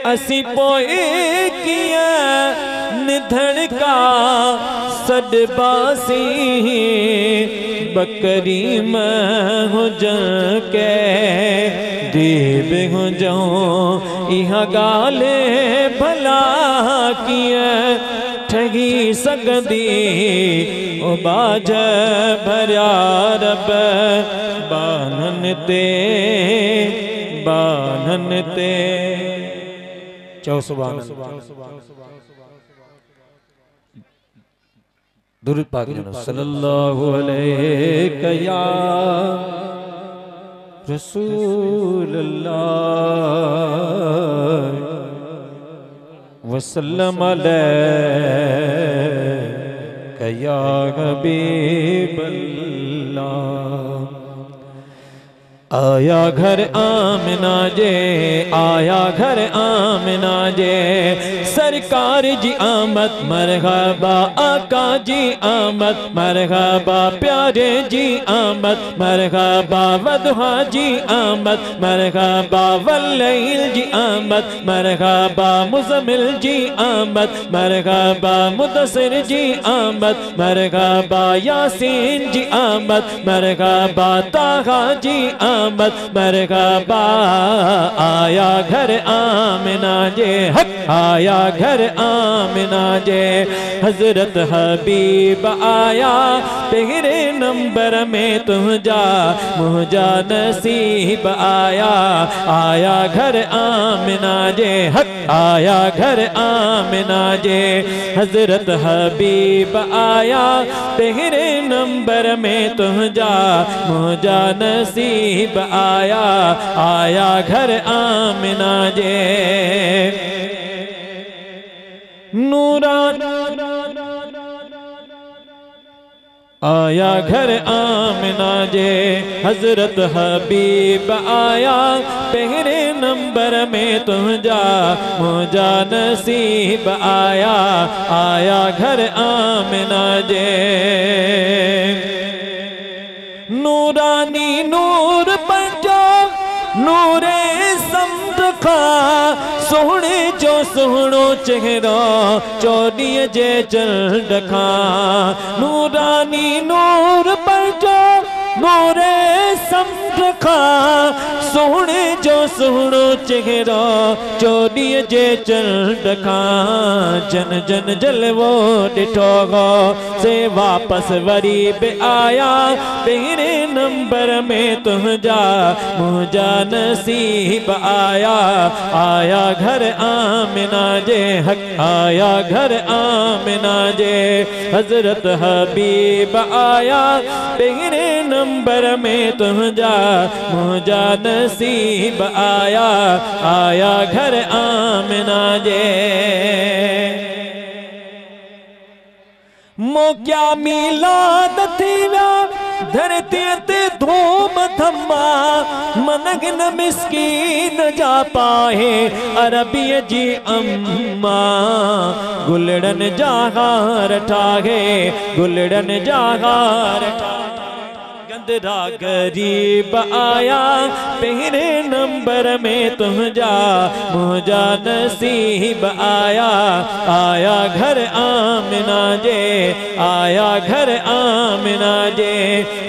असी पोए किया निधड़ का सडबासी बकरी में हो के देव हो जाऊं इहा गाले भला किया ठगी सगदी ओ बाज भरिया रब बानन ते चौ सुभान दुरूद पाक सल्लल्लाहु अलैहि या रसूल अल्लाह वसल्लम अलैहि या हबीब अल्लाह। आया घर आमिना जे आया घर आमिना जे सरकार जी आमद मरहबा आका जी आमद मरहबा प्यारे जी आमद मरहबा वदहा जी आमद मरहबा वल्लैल जी आमद मरहबा मुज़म्मिल जी आमद मरहबा मुदस्सिर जी आमद मरहबा यासीन जी आमद मरहबा ताहा जी आमद मरहबा। आया घर आमिना जे हक आया घर आमिना जे हजरत हबीब आया तेरे नंबर में तुझा मुझा नसीब आया। आया घर आमिना जे हक आया घर आमिना जे हजरत हबीब आया तेरे नंबर में तुझा मुझा नसीब आया। आया घर आमिना जे नूरा आया घर आमिना जे हजरत हबीब आया तेरे नंबर में तुझा मुझा नसीब आया। आया घर आमिना जे नूरानी नूर पंजो नूरे समद खा सोहणे जो सोहणो चेहरा चौड़ीअ जे चंड खां नूरानी नूर पंजो नूरे समद खां सोहणे जो सोहणो चेहरा चौड़ीअ जे चंड खां जन जन जलवो ॾिठो गो से वापस वरी बि आया तेरे नंबर में तुझा मुझा नसीब आया। आया घर आमिना जे हक आया घर आमिना जे हजरत हबीब आया तेरे नंबर में तुझा मुझा नसीब आया। आया घर आमिना जे मोक्या मिलाद थी व्या धरती ते धूम थमा मनगन मिस्कीन जा पाए अरबीअ जी अम्मा गुलड़न जा हार ठाहे गुलड़न जा हार गंदरा गरीब आया तेरे नंबर में तुझा मुझा नसीब आया। आया घर आमिना जे आया घर आमिना जे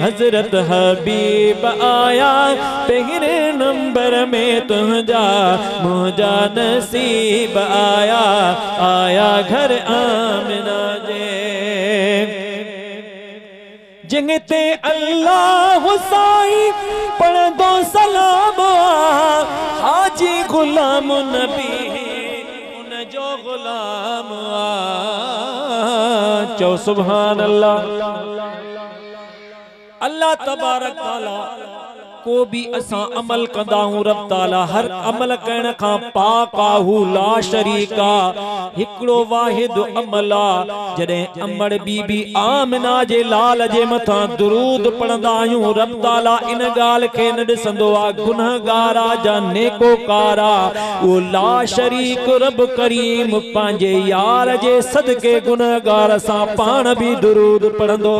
हजरत हबीब आया तेरे नंबर में तुझा मुझा नसीब आया। आया घर आमिना जे जिंगते अल्लाह साईं पढ़ दो सलाम हाजी गुलाम नबी गुलाम चो सुभान अल्लाह। अल्लाह तबारक ताला को भी असां अमल कंदाऊं रब ताला हर अमल करण खां पाक आहू ला शरीका हिकड़ो वाहिद अमला जडे अमर बीबी आमना जे लाल जे मथा दुरूद पढ़ंदा आहियूं रब ताला इन गाल के न ॾिसंदो आ गुनहगारा जा नेकोकारा वो ला शरीक रब करीम पांजे यार जे सदके गुनहगार सां पाण भी दुरूद पढ़ंदो।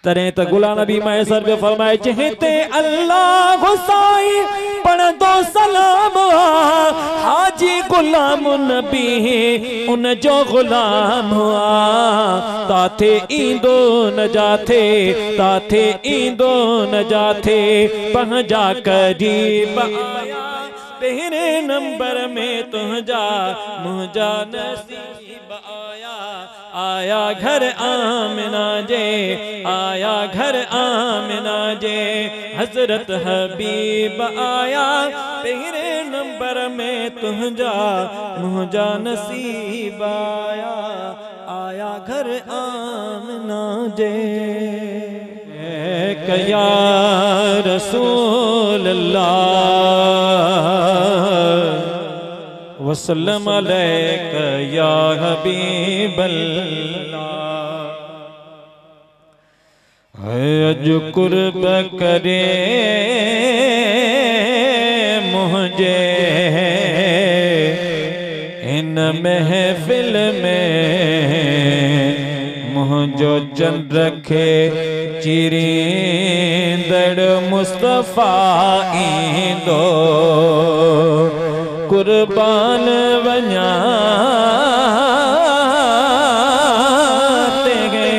तरे त गुलाम नबी मैसर पे फरमाए जहते अल्लाह साई पढ़ दो सलाम हाजी गुलाम नबी उन जो गुलाम ताथे ईंदो न जाथे ताथे ईंदो न जाथे पंहिंजा करीब आया तेरे नंबर में तुझा मुझा नसीब आया आया घर आमिना जे आया घर आमिना जे हजरत हबीब आया तेरे नंबर में तुझा मुझा नसीब आया आया घर आमिना जे या रसूल अल्लाह वसल्लम अलैका या हबीब अल्लाह। अज कुर्ब करे मुझे इन महफिल में मुझो जन रखे चिरींदड़ मुस्तफा ईंदो कुर्बान वञा तेरे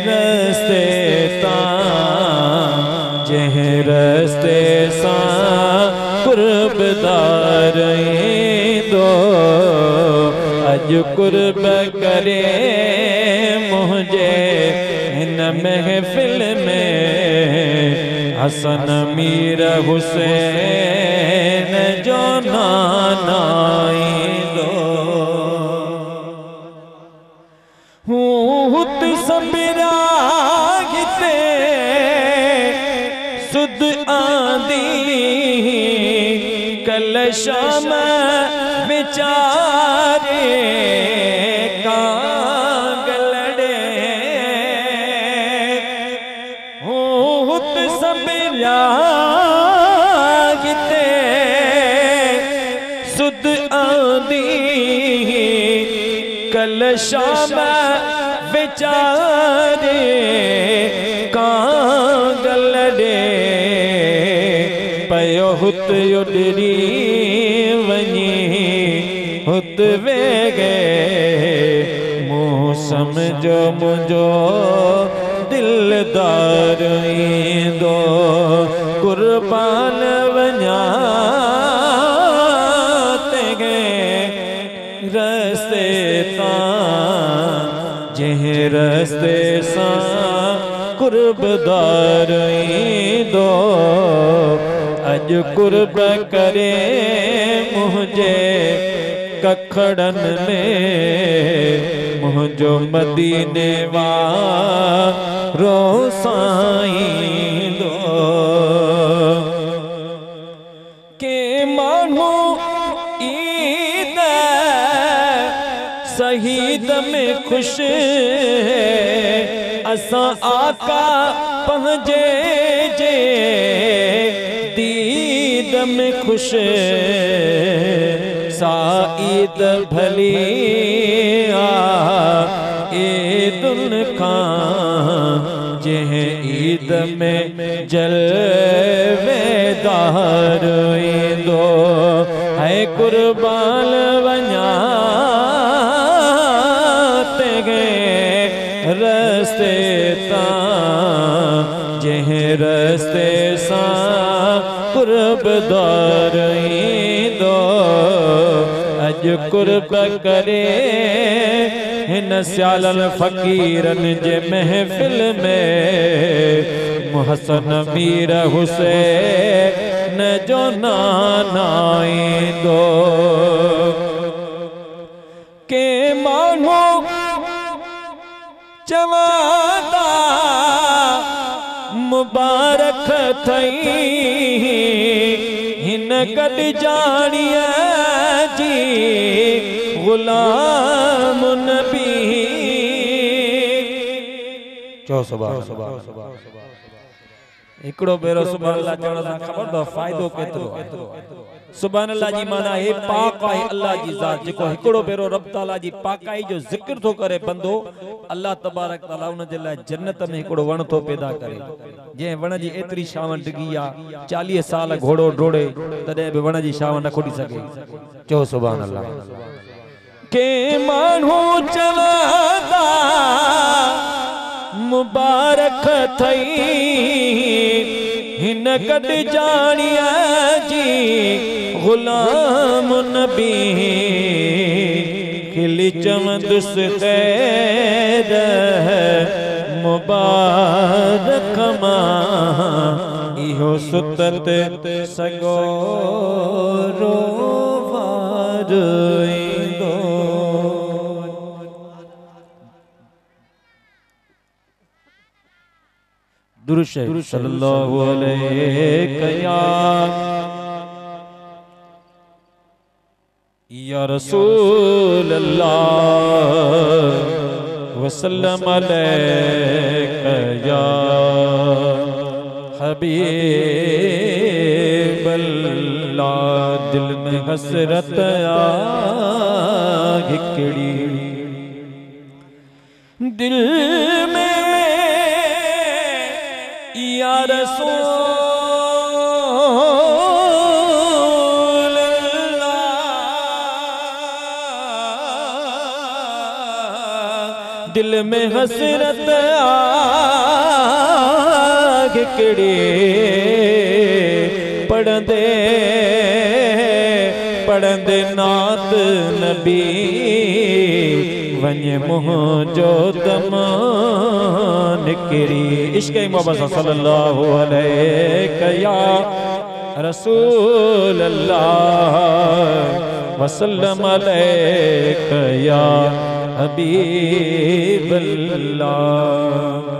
रस्ते तां जह रस्ते सां कुर्बदार ईंदो अज कुर्ब करे मुझे इन महफिल में हसन मीर हुसैन जो नाना ईंदो हुत सबरा गिते सुद आंदी कल शाम विचारे कांगलड़े हुत सबरा गिते सुद आंदी कल शाम विचारे कांगलड़े पयो हुत उडरी वञी हुत वे गए मुँह समझो मुझो दिलदार ईंदो कुर्बान वञा तेरे रस्ते तां जह रस्ते सां कुर्बदार ईंदो अज कुर्ब करे मुझे कखड़न में मुझो मदीने वारो साईंदो के मानो ईद शहीद में खुश असां आका पंहिंजे जे दीद में खुश साईद भली ईदुन खां जह ईद में जलवेदार ईंदो है कुर्बान वञा तेरे रस्ते तां जह रस्ते सां कुर्बदार ईंदो अज कुर्ब करे हिन सियालल फ़कीरन जे महफिल में मुहसन मीर हुसैन हिन जो नानाईंदो के मानो चवादा मुबारक थई हिन गड जानिया जी गुलाम नबी चो सुभान एकड़ो बेरो सुभान अल्लाह चवण सां ख़बर दो फायदो केतरो सुभान अल्लाह जी माना हे पाक है अल्लाह जी ज़ात जेको एकड़ो बेरो रब ताला जी पाकाई जो जिक्र थो करे बंदो अल्लाह तबारक ताला उन जे लाइ जन्नत में एकड़ो वण थो पैदा करे जे वण जी एतरी शावन डिगी आ 40 साल घोड़ो डोड़े तदे बि वण जी शावन न खुटी सके चो सुभान अल्लाह के मानू चवादा मुबारक थई हिन कद जानिया जी गुलाम नबी खिली चमदुस खैर मुबारक मां इहो सुतत सगो रोवार ईंदो दुरूद शरीफ सल्लल्लाहु अलैहि या रसूल अल्लाह वसल्लम अलैका या हबीब अल्लाह दिल में हसरत आ हिकड़ी दिल में या रसूल अल्लाह दिल में हसरत आग किड़ी पढ़ंदे नात नबी वञे मुँह जो दम निकरी इश्क़ मोहब्बत सल्लल्लाहु अलैहि या रसूल अल्लाह वसल्लम अलैका या हबीब अल्लाह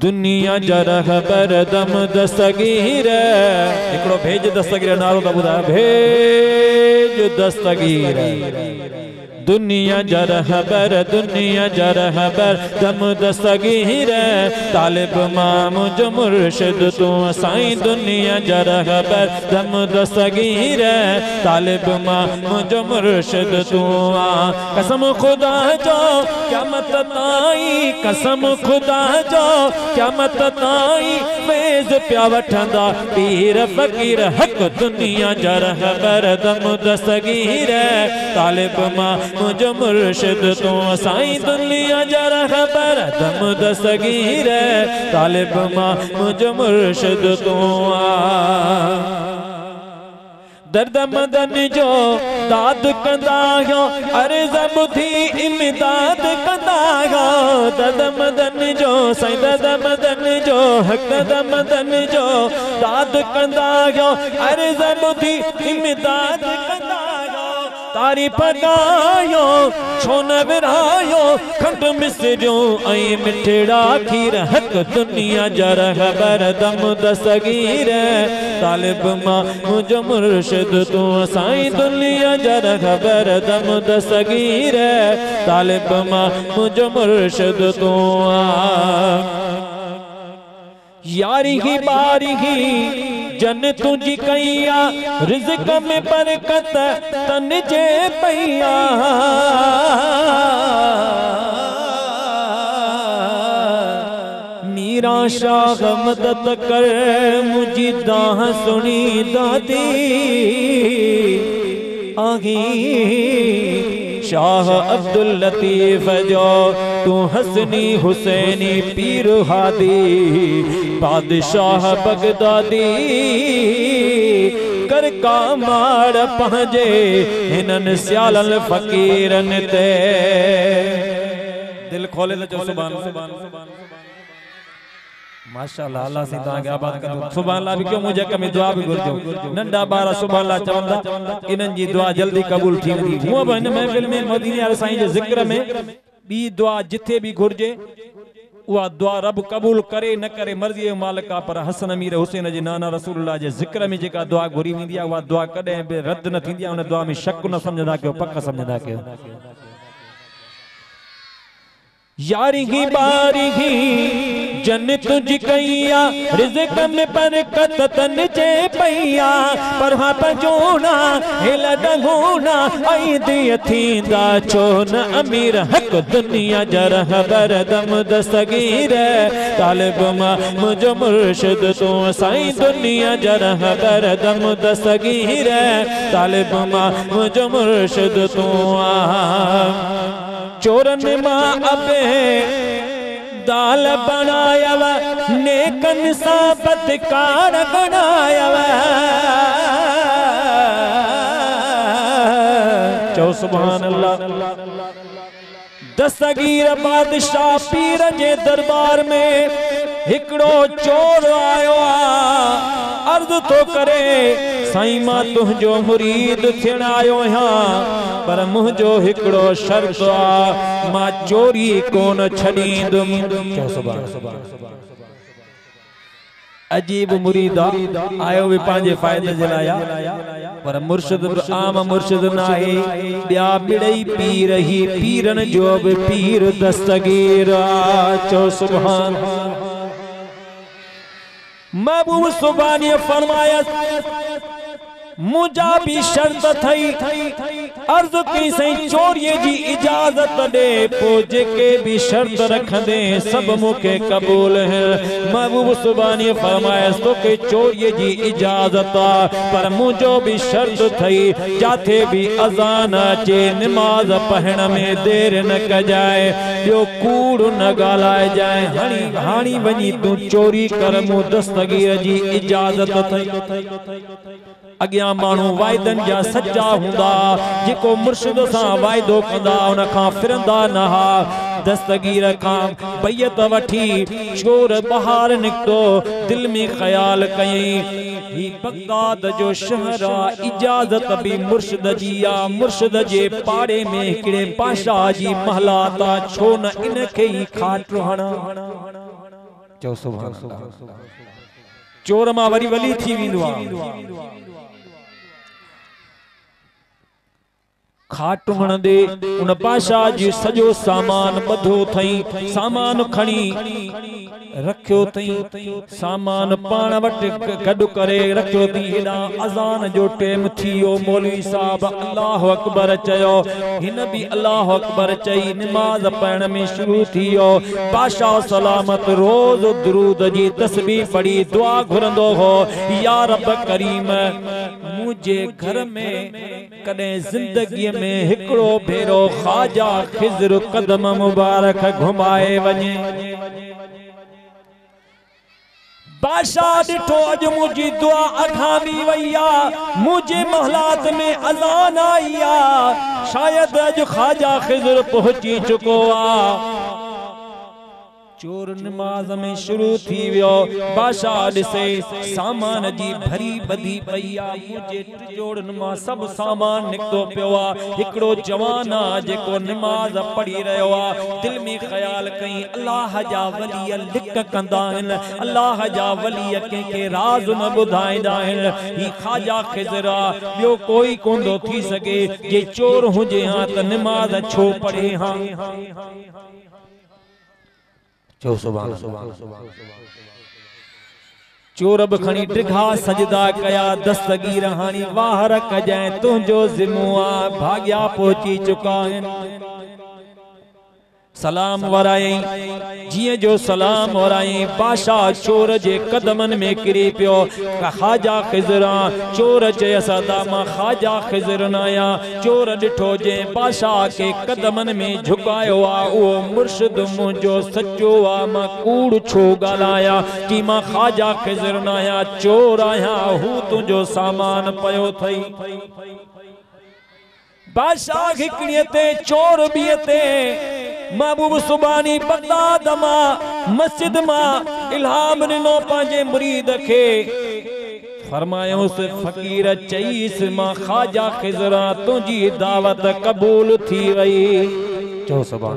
दुनिया जरह बर दम दस्तगीर एकड़ो भेज दस्तगीर नारो त ॿुधायो भेज दस्तगीर दुनिया जरह बर दम दस्तगीर तालिब मां मुझ मुर्शिद तू साईं दुनिया जरह बर दम दस्तगीर तालिब मां मुझ मुर्शिद तू कसम खुदा जो क़यामत ताईं कसम खुदा जो क़यामत ताईं फैज़ प्या वठंदा पीर फ़कीर हक दुनिया जरह बर दम दस्तगीर तालिब मां मुझ मुर्शिद तू साईं दुनिया जरह बर दम दस्तगीर तालिब मां मुझ मुर्शिद तू दर्द मदन जो दाद कंदा हो अर्ज़ ॿुधी इमदाद कंदा हो दर्द मदन जो साईं दर्द मदन जो हक़ दर्द मदन जो दाद कंदा हो अर्ज़ ॿुधी इमदाद कंदा हो तारीफ़ गायो छो न विरायो खंड मिसरियो ऐं मिठड़ा खीर हक दुनिया जरह बर दम दस्तगीर तालिब मां मुझ मुर्शिद तू साईं दुनिया जरह बर दम दस्तगीर तालिब मां मुझ मुर्शिद तू यारी ही बारी ही जन तुझी कैया रिज़्क़ में बरकत तन जे पैया मीरा शाह मदद कर मुझी दाह सुनी दादी आही शाह अब्दुल लतीफ जो तू हसनी हुसैनी पीर हादी बादशाह बगदादी कर का मार पंहिंजे हिननि सियालल फ़कीरनि ते दिल खोले तो सुभान माशाअल्लाह अल्लाह से ताके आबाद कर सुभान अल्लाह भी क्यों मुझे कमी दुआ भी घुरजो नंढा बारा सुभान अल्लाह चवंदा इनन जी दुआ जल्दी कबूल थी वेंदी हुआ बि हिन महफिल में मदीने वाले साईं जे जिक्र में बी दुआ जिथे भी घुरजे उहा दुआ रब कबूल करे न करे मर्जी जो मालिक पर हसन अमीर हुसैन जे नाना रसूलुल्लाह जे जिक्र में जेका दुआ घुरी वेंदी आहे उहा दुआ कदे बि रद्द न थींदी आहे उन दुआ में शक न समझदा कयो पक समझदा कयो यारी ही बारी ही जन तुझ कैया रिज़्क़ में बरकत तन जे पैया परहा पजोना हेल डंगोना आई दिय थींदा छो न अमीर हक दुनिया जरह बरदम दस्तगीर तालिब मा मुझो मुर्शिद तो साईं दुनिया जरह बरदम दस्तगीर तालिब मा मुझो मुर्शिद तो चोरन मां अबे दाल बनाया नेकन सा बदकार बनाया चो सुभान अल्लाह दस्तगीर बादशाह पीर जे दरबार में हिकड़ो चोर आयो अर्ज तो करे साईं मां तुझो मुरीद थियण आयो हां पर मुझो हिकड़ो शर्त आ मां चोरी कोन छडींदुम चो सुभान अजीब मुरीद आयो भी पांजे फायदे जे लाया पर मुर्शिद आम मुर्शिद नाहे बिया बिड़ई पीर ही पीरन जो भी पीर दस्तगीर चो सुभान महबूब सुभानी फरमाया मुझा भी शर्त थई अर्ज की सही चोरी जी इजाजत दे पोजे के भी शर्त रखंदे सब मुके कबूल है महबूब सुभानी फरमाया तो के चोरी जी इजाजत पर मुझो भी शर्त थई जाथे भी अजान अचे नमाज पढ़ण में देर न कजाए यो कूड़ न गालाए जाए हणी हाणी वनी तू चोरी कर मु दस्तगीर जी इजाजत थई अग्यां मानू वायदन जा सच्चा हुंदा जेको मुर्शिद सा वायदो कंदा उन खां फिरंदा नहा दस्तगीर खां बैयत वठी चोर बहार निकतो दिल में ख्याल कई ही बगदाद जो शहर इजाजत भी मुर्शिद जी आ मुर्शिद जे पाड़े में हिकड़े बादशाह जी महलाता छो न इनके ही खाट हणा चो सुभान अल्लाह चोर मां वरी वली थी वेंदो आ खाट हणंदे उन बादशाह जी सजो सामान बधो थई सामान खणी रखियो थई सामान पाण वट गड करे रखियो थी हेडा अजान जो टाइम थियो मौलवी साहब अल्लाह अकबर चयो हिन भी अल्लाह अकबर चई नमाज पढ़ण में शुरू थियो बादशाह सलामत रोज दुरूद जी तस्बीह पढ़ी दुआ घुरंदो हो या रब करीम मुझे घर में कदे जिंदगी में हिकड़ो भेरो ख्वाजा खिज़र कदम मुबारक घुमाए वने बादशाह डिठो अज मुझी दुआ अघावी वैया मुझे महलात में अजान आईया शायद अज ख्वाजा खिज़र पहुंची चुको आ चोर नमाज में शुरू थी वियो बादशाह दिसे सामान जी भरी बधी पईया मुझे टिजोड़न मां सब सामान निकतो पियो आ हिकड़ो जवान आ जेको नमाज पढ़ी रहो आ दिल में ख्याल कई अल्लाह जा वली लिक कंदा आहिन अल्लाह जा वली के राज न बुधाईंदा आहिन ही ख्वाजा खिज़र बियो कोई कोंदो थी सके जे चोर हुजे हां त नमाज छो पढ़े हां चो सुभान चोर बि खणी टिघा सजदा कया दस्तगीर हाणी वाहर कजाए तुझो ज़िम्मो आ भाग्या पहुंची चुका आहिनि सलाम वराई जिए जो सलाम वराई बादशाह चोर जे कदमन में किरी पियो ख्वाजा खिज़र चोर चयस दामा ख्वाजा खिज़र नाया चोर डिठो जे बादशाह के कदमन में झुकायो आ ओ मुर्शिद मुझो सच्चो आ मां कूड़ छो गालाया कि मां ख्वाजा खिज़र नाया चोर आया हूं तुझो सामान पयो थई बादशाह हिकड़ीअ ते चोर बिए ते महबूब सुभानी बगदाद मां मस्जिद मां इल्हाम ॾिनो पंहिंजे मुरीद खे फरमायोसि फ़कीर चईस मां ख़ाजा ख़िज़रा तुंहिंजी दावत क़बूल थी वई। चओ सुभान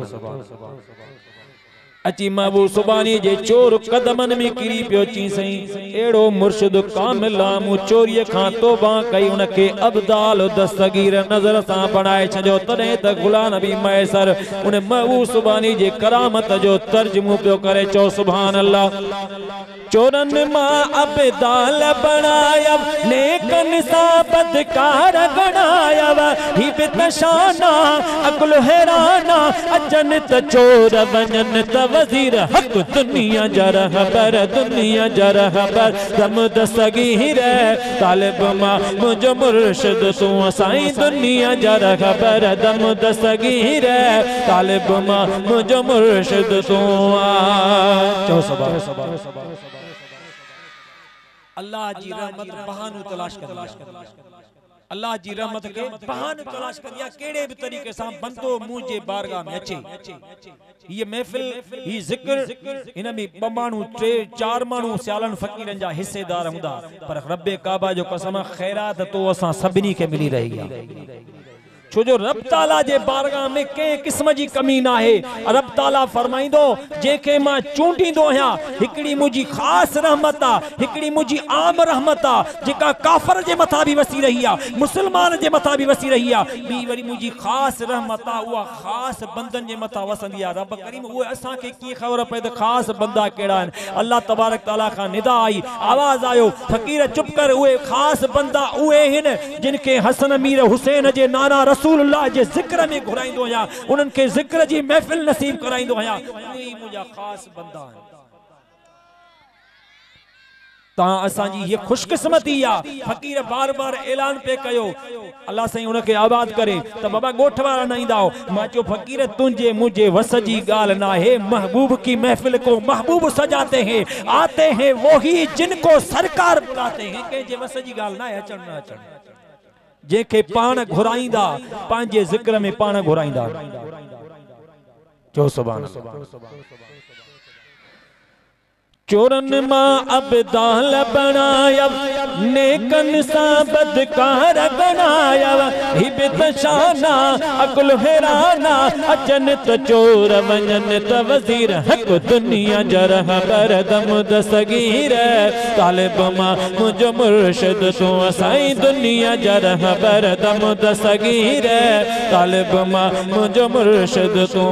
अची महबूब सुबानी जे चोर कदमन में किरी पियो ची सही एड़ो मुर्शिद कामिला मु चोरी खां तौबा कई उनके अब्दाल दस्तगीर नजर सां बनाए छजो तने त गुलाम नबी मैसर उन महबूब सुबानी जे करामत जो तर्जुमो पियो करे। चो सुभान अल्लाह। चोरन मां अब्दाल बनाया नेकन सा बदकार गणाया ही बितशाना अकुल हैराना अचन त चोर वञन त वजीर हक दुनिया जा रहबर दुनिया जा रहबर दम दस्तगीर तालिब मां मुझो मुर्शिद तू साईं दुनिया जा रहबर दम दस्तगीर तालिब मां मुझो मुर्शिद तू चो सुभान अल्लाह जी रहमत बहानो तलाश कर अल्लाह जी रहमत के बहानो तलाश करिया केड़े भी तरीके से बंदो मुझे बारगाह में अचे। ये महफिल ही जिक्र इन में बमाणू टे चार माणू सियालन फकीरन जा हिस्सेदार हुंदा पर रब्बे काबा जो कसम खैरात तो असा सबनी के मिली रही। छो जो रब ताला जे बारगाह में के किस्म जी कमी ना है। रब ताला फरमाइंदो जेके मां चूंडींदो आहियां हिकड़ी मुजी खास रहमत आ हिकड़ी मुजी आम रहमत आ जेका काफर जे मथा भी वसी रही आ मुसलमान जे मथा भी वसी रही आ बी वरी मुजी खास रहमत आ उहा खास बंदन जे मथा वसंदी आ। रब करीम उहे असा के की खबर पे त खास बंदा केड़ा आहिन। अल्लाह तबारक ताला खां निदा आई आवाज आयो फकीर चुप कर उहे खास बंदा उहे हिन जिनके हसन मीर हुसैन जे नाना रसूलुल्लाह जे जिक्र में घुराइंदो आहियां उन्हनि खे जिक्र जी महफिल नसीब कराइंदो आहियां उहे मुंहिंजा खास बंदा आहिनि। तां असांजी ये खुशकिस्मती आ फकीर बार बार ऐलान पे कयो अल्लाह साईं उनके आबाद करे त बाबा गोठ वारा न ईंदा मां चयो फकीर तुंहिंजे मुझे वस जी गाल ना है महबूब की महफिल को महबूब सजाते हैं आते हैं वो ही जिनको सरकार बुलाते हैं के जे वस जी गाल ना है अचण न अचण जेके पान घुराइंदा पांजे जिक्र में पान घुराइंदा। चो सुभान चोरन मां अब्दाल बनाया नेकन सा बदकार बनाया ही बितशाना अकुल हैराना अचन त चोर वञन त वजीर हक दुनिया जा रहबर दम दस्तगीर तालिब मां मुझो मुर्शिद तू साईं दुनिया जा रहबर दम दस्तगीर तालिब मां मुझो मुर्शिद तू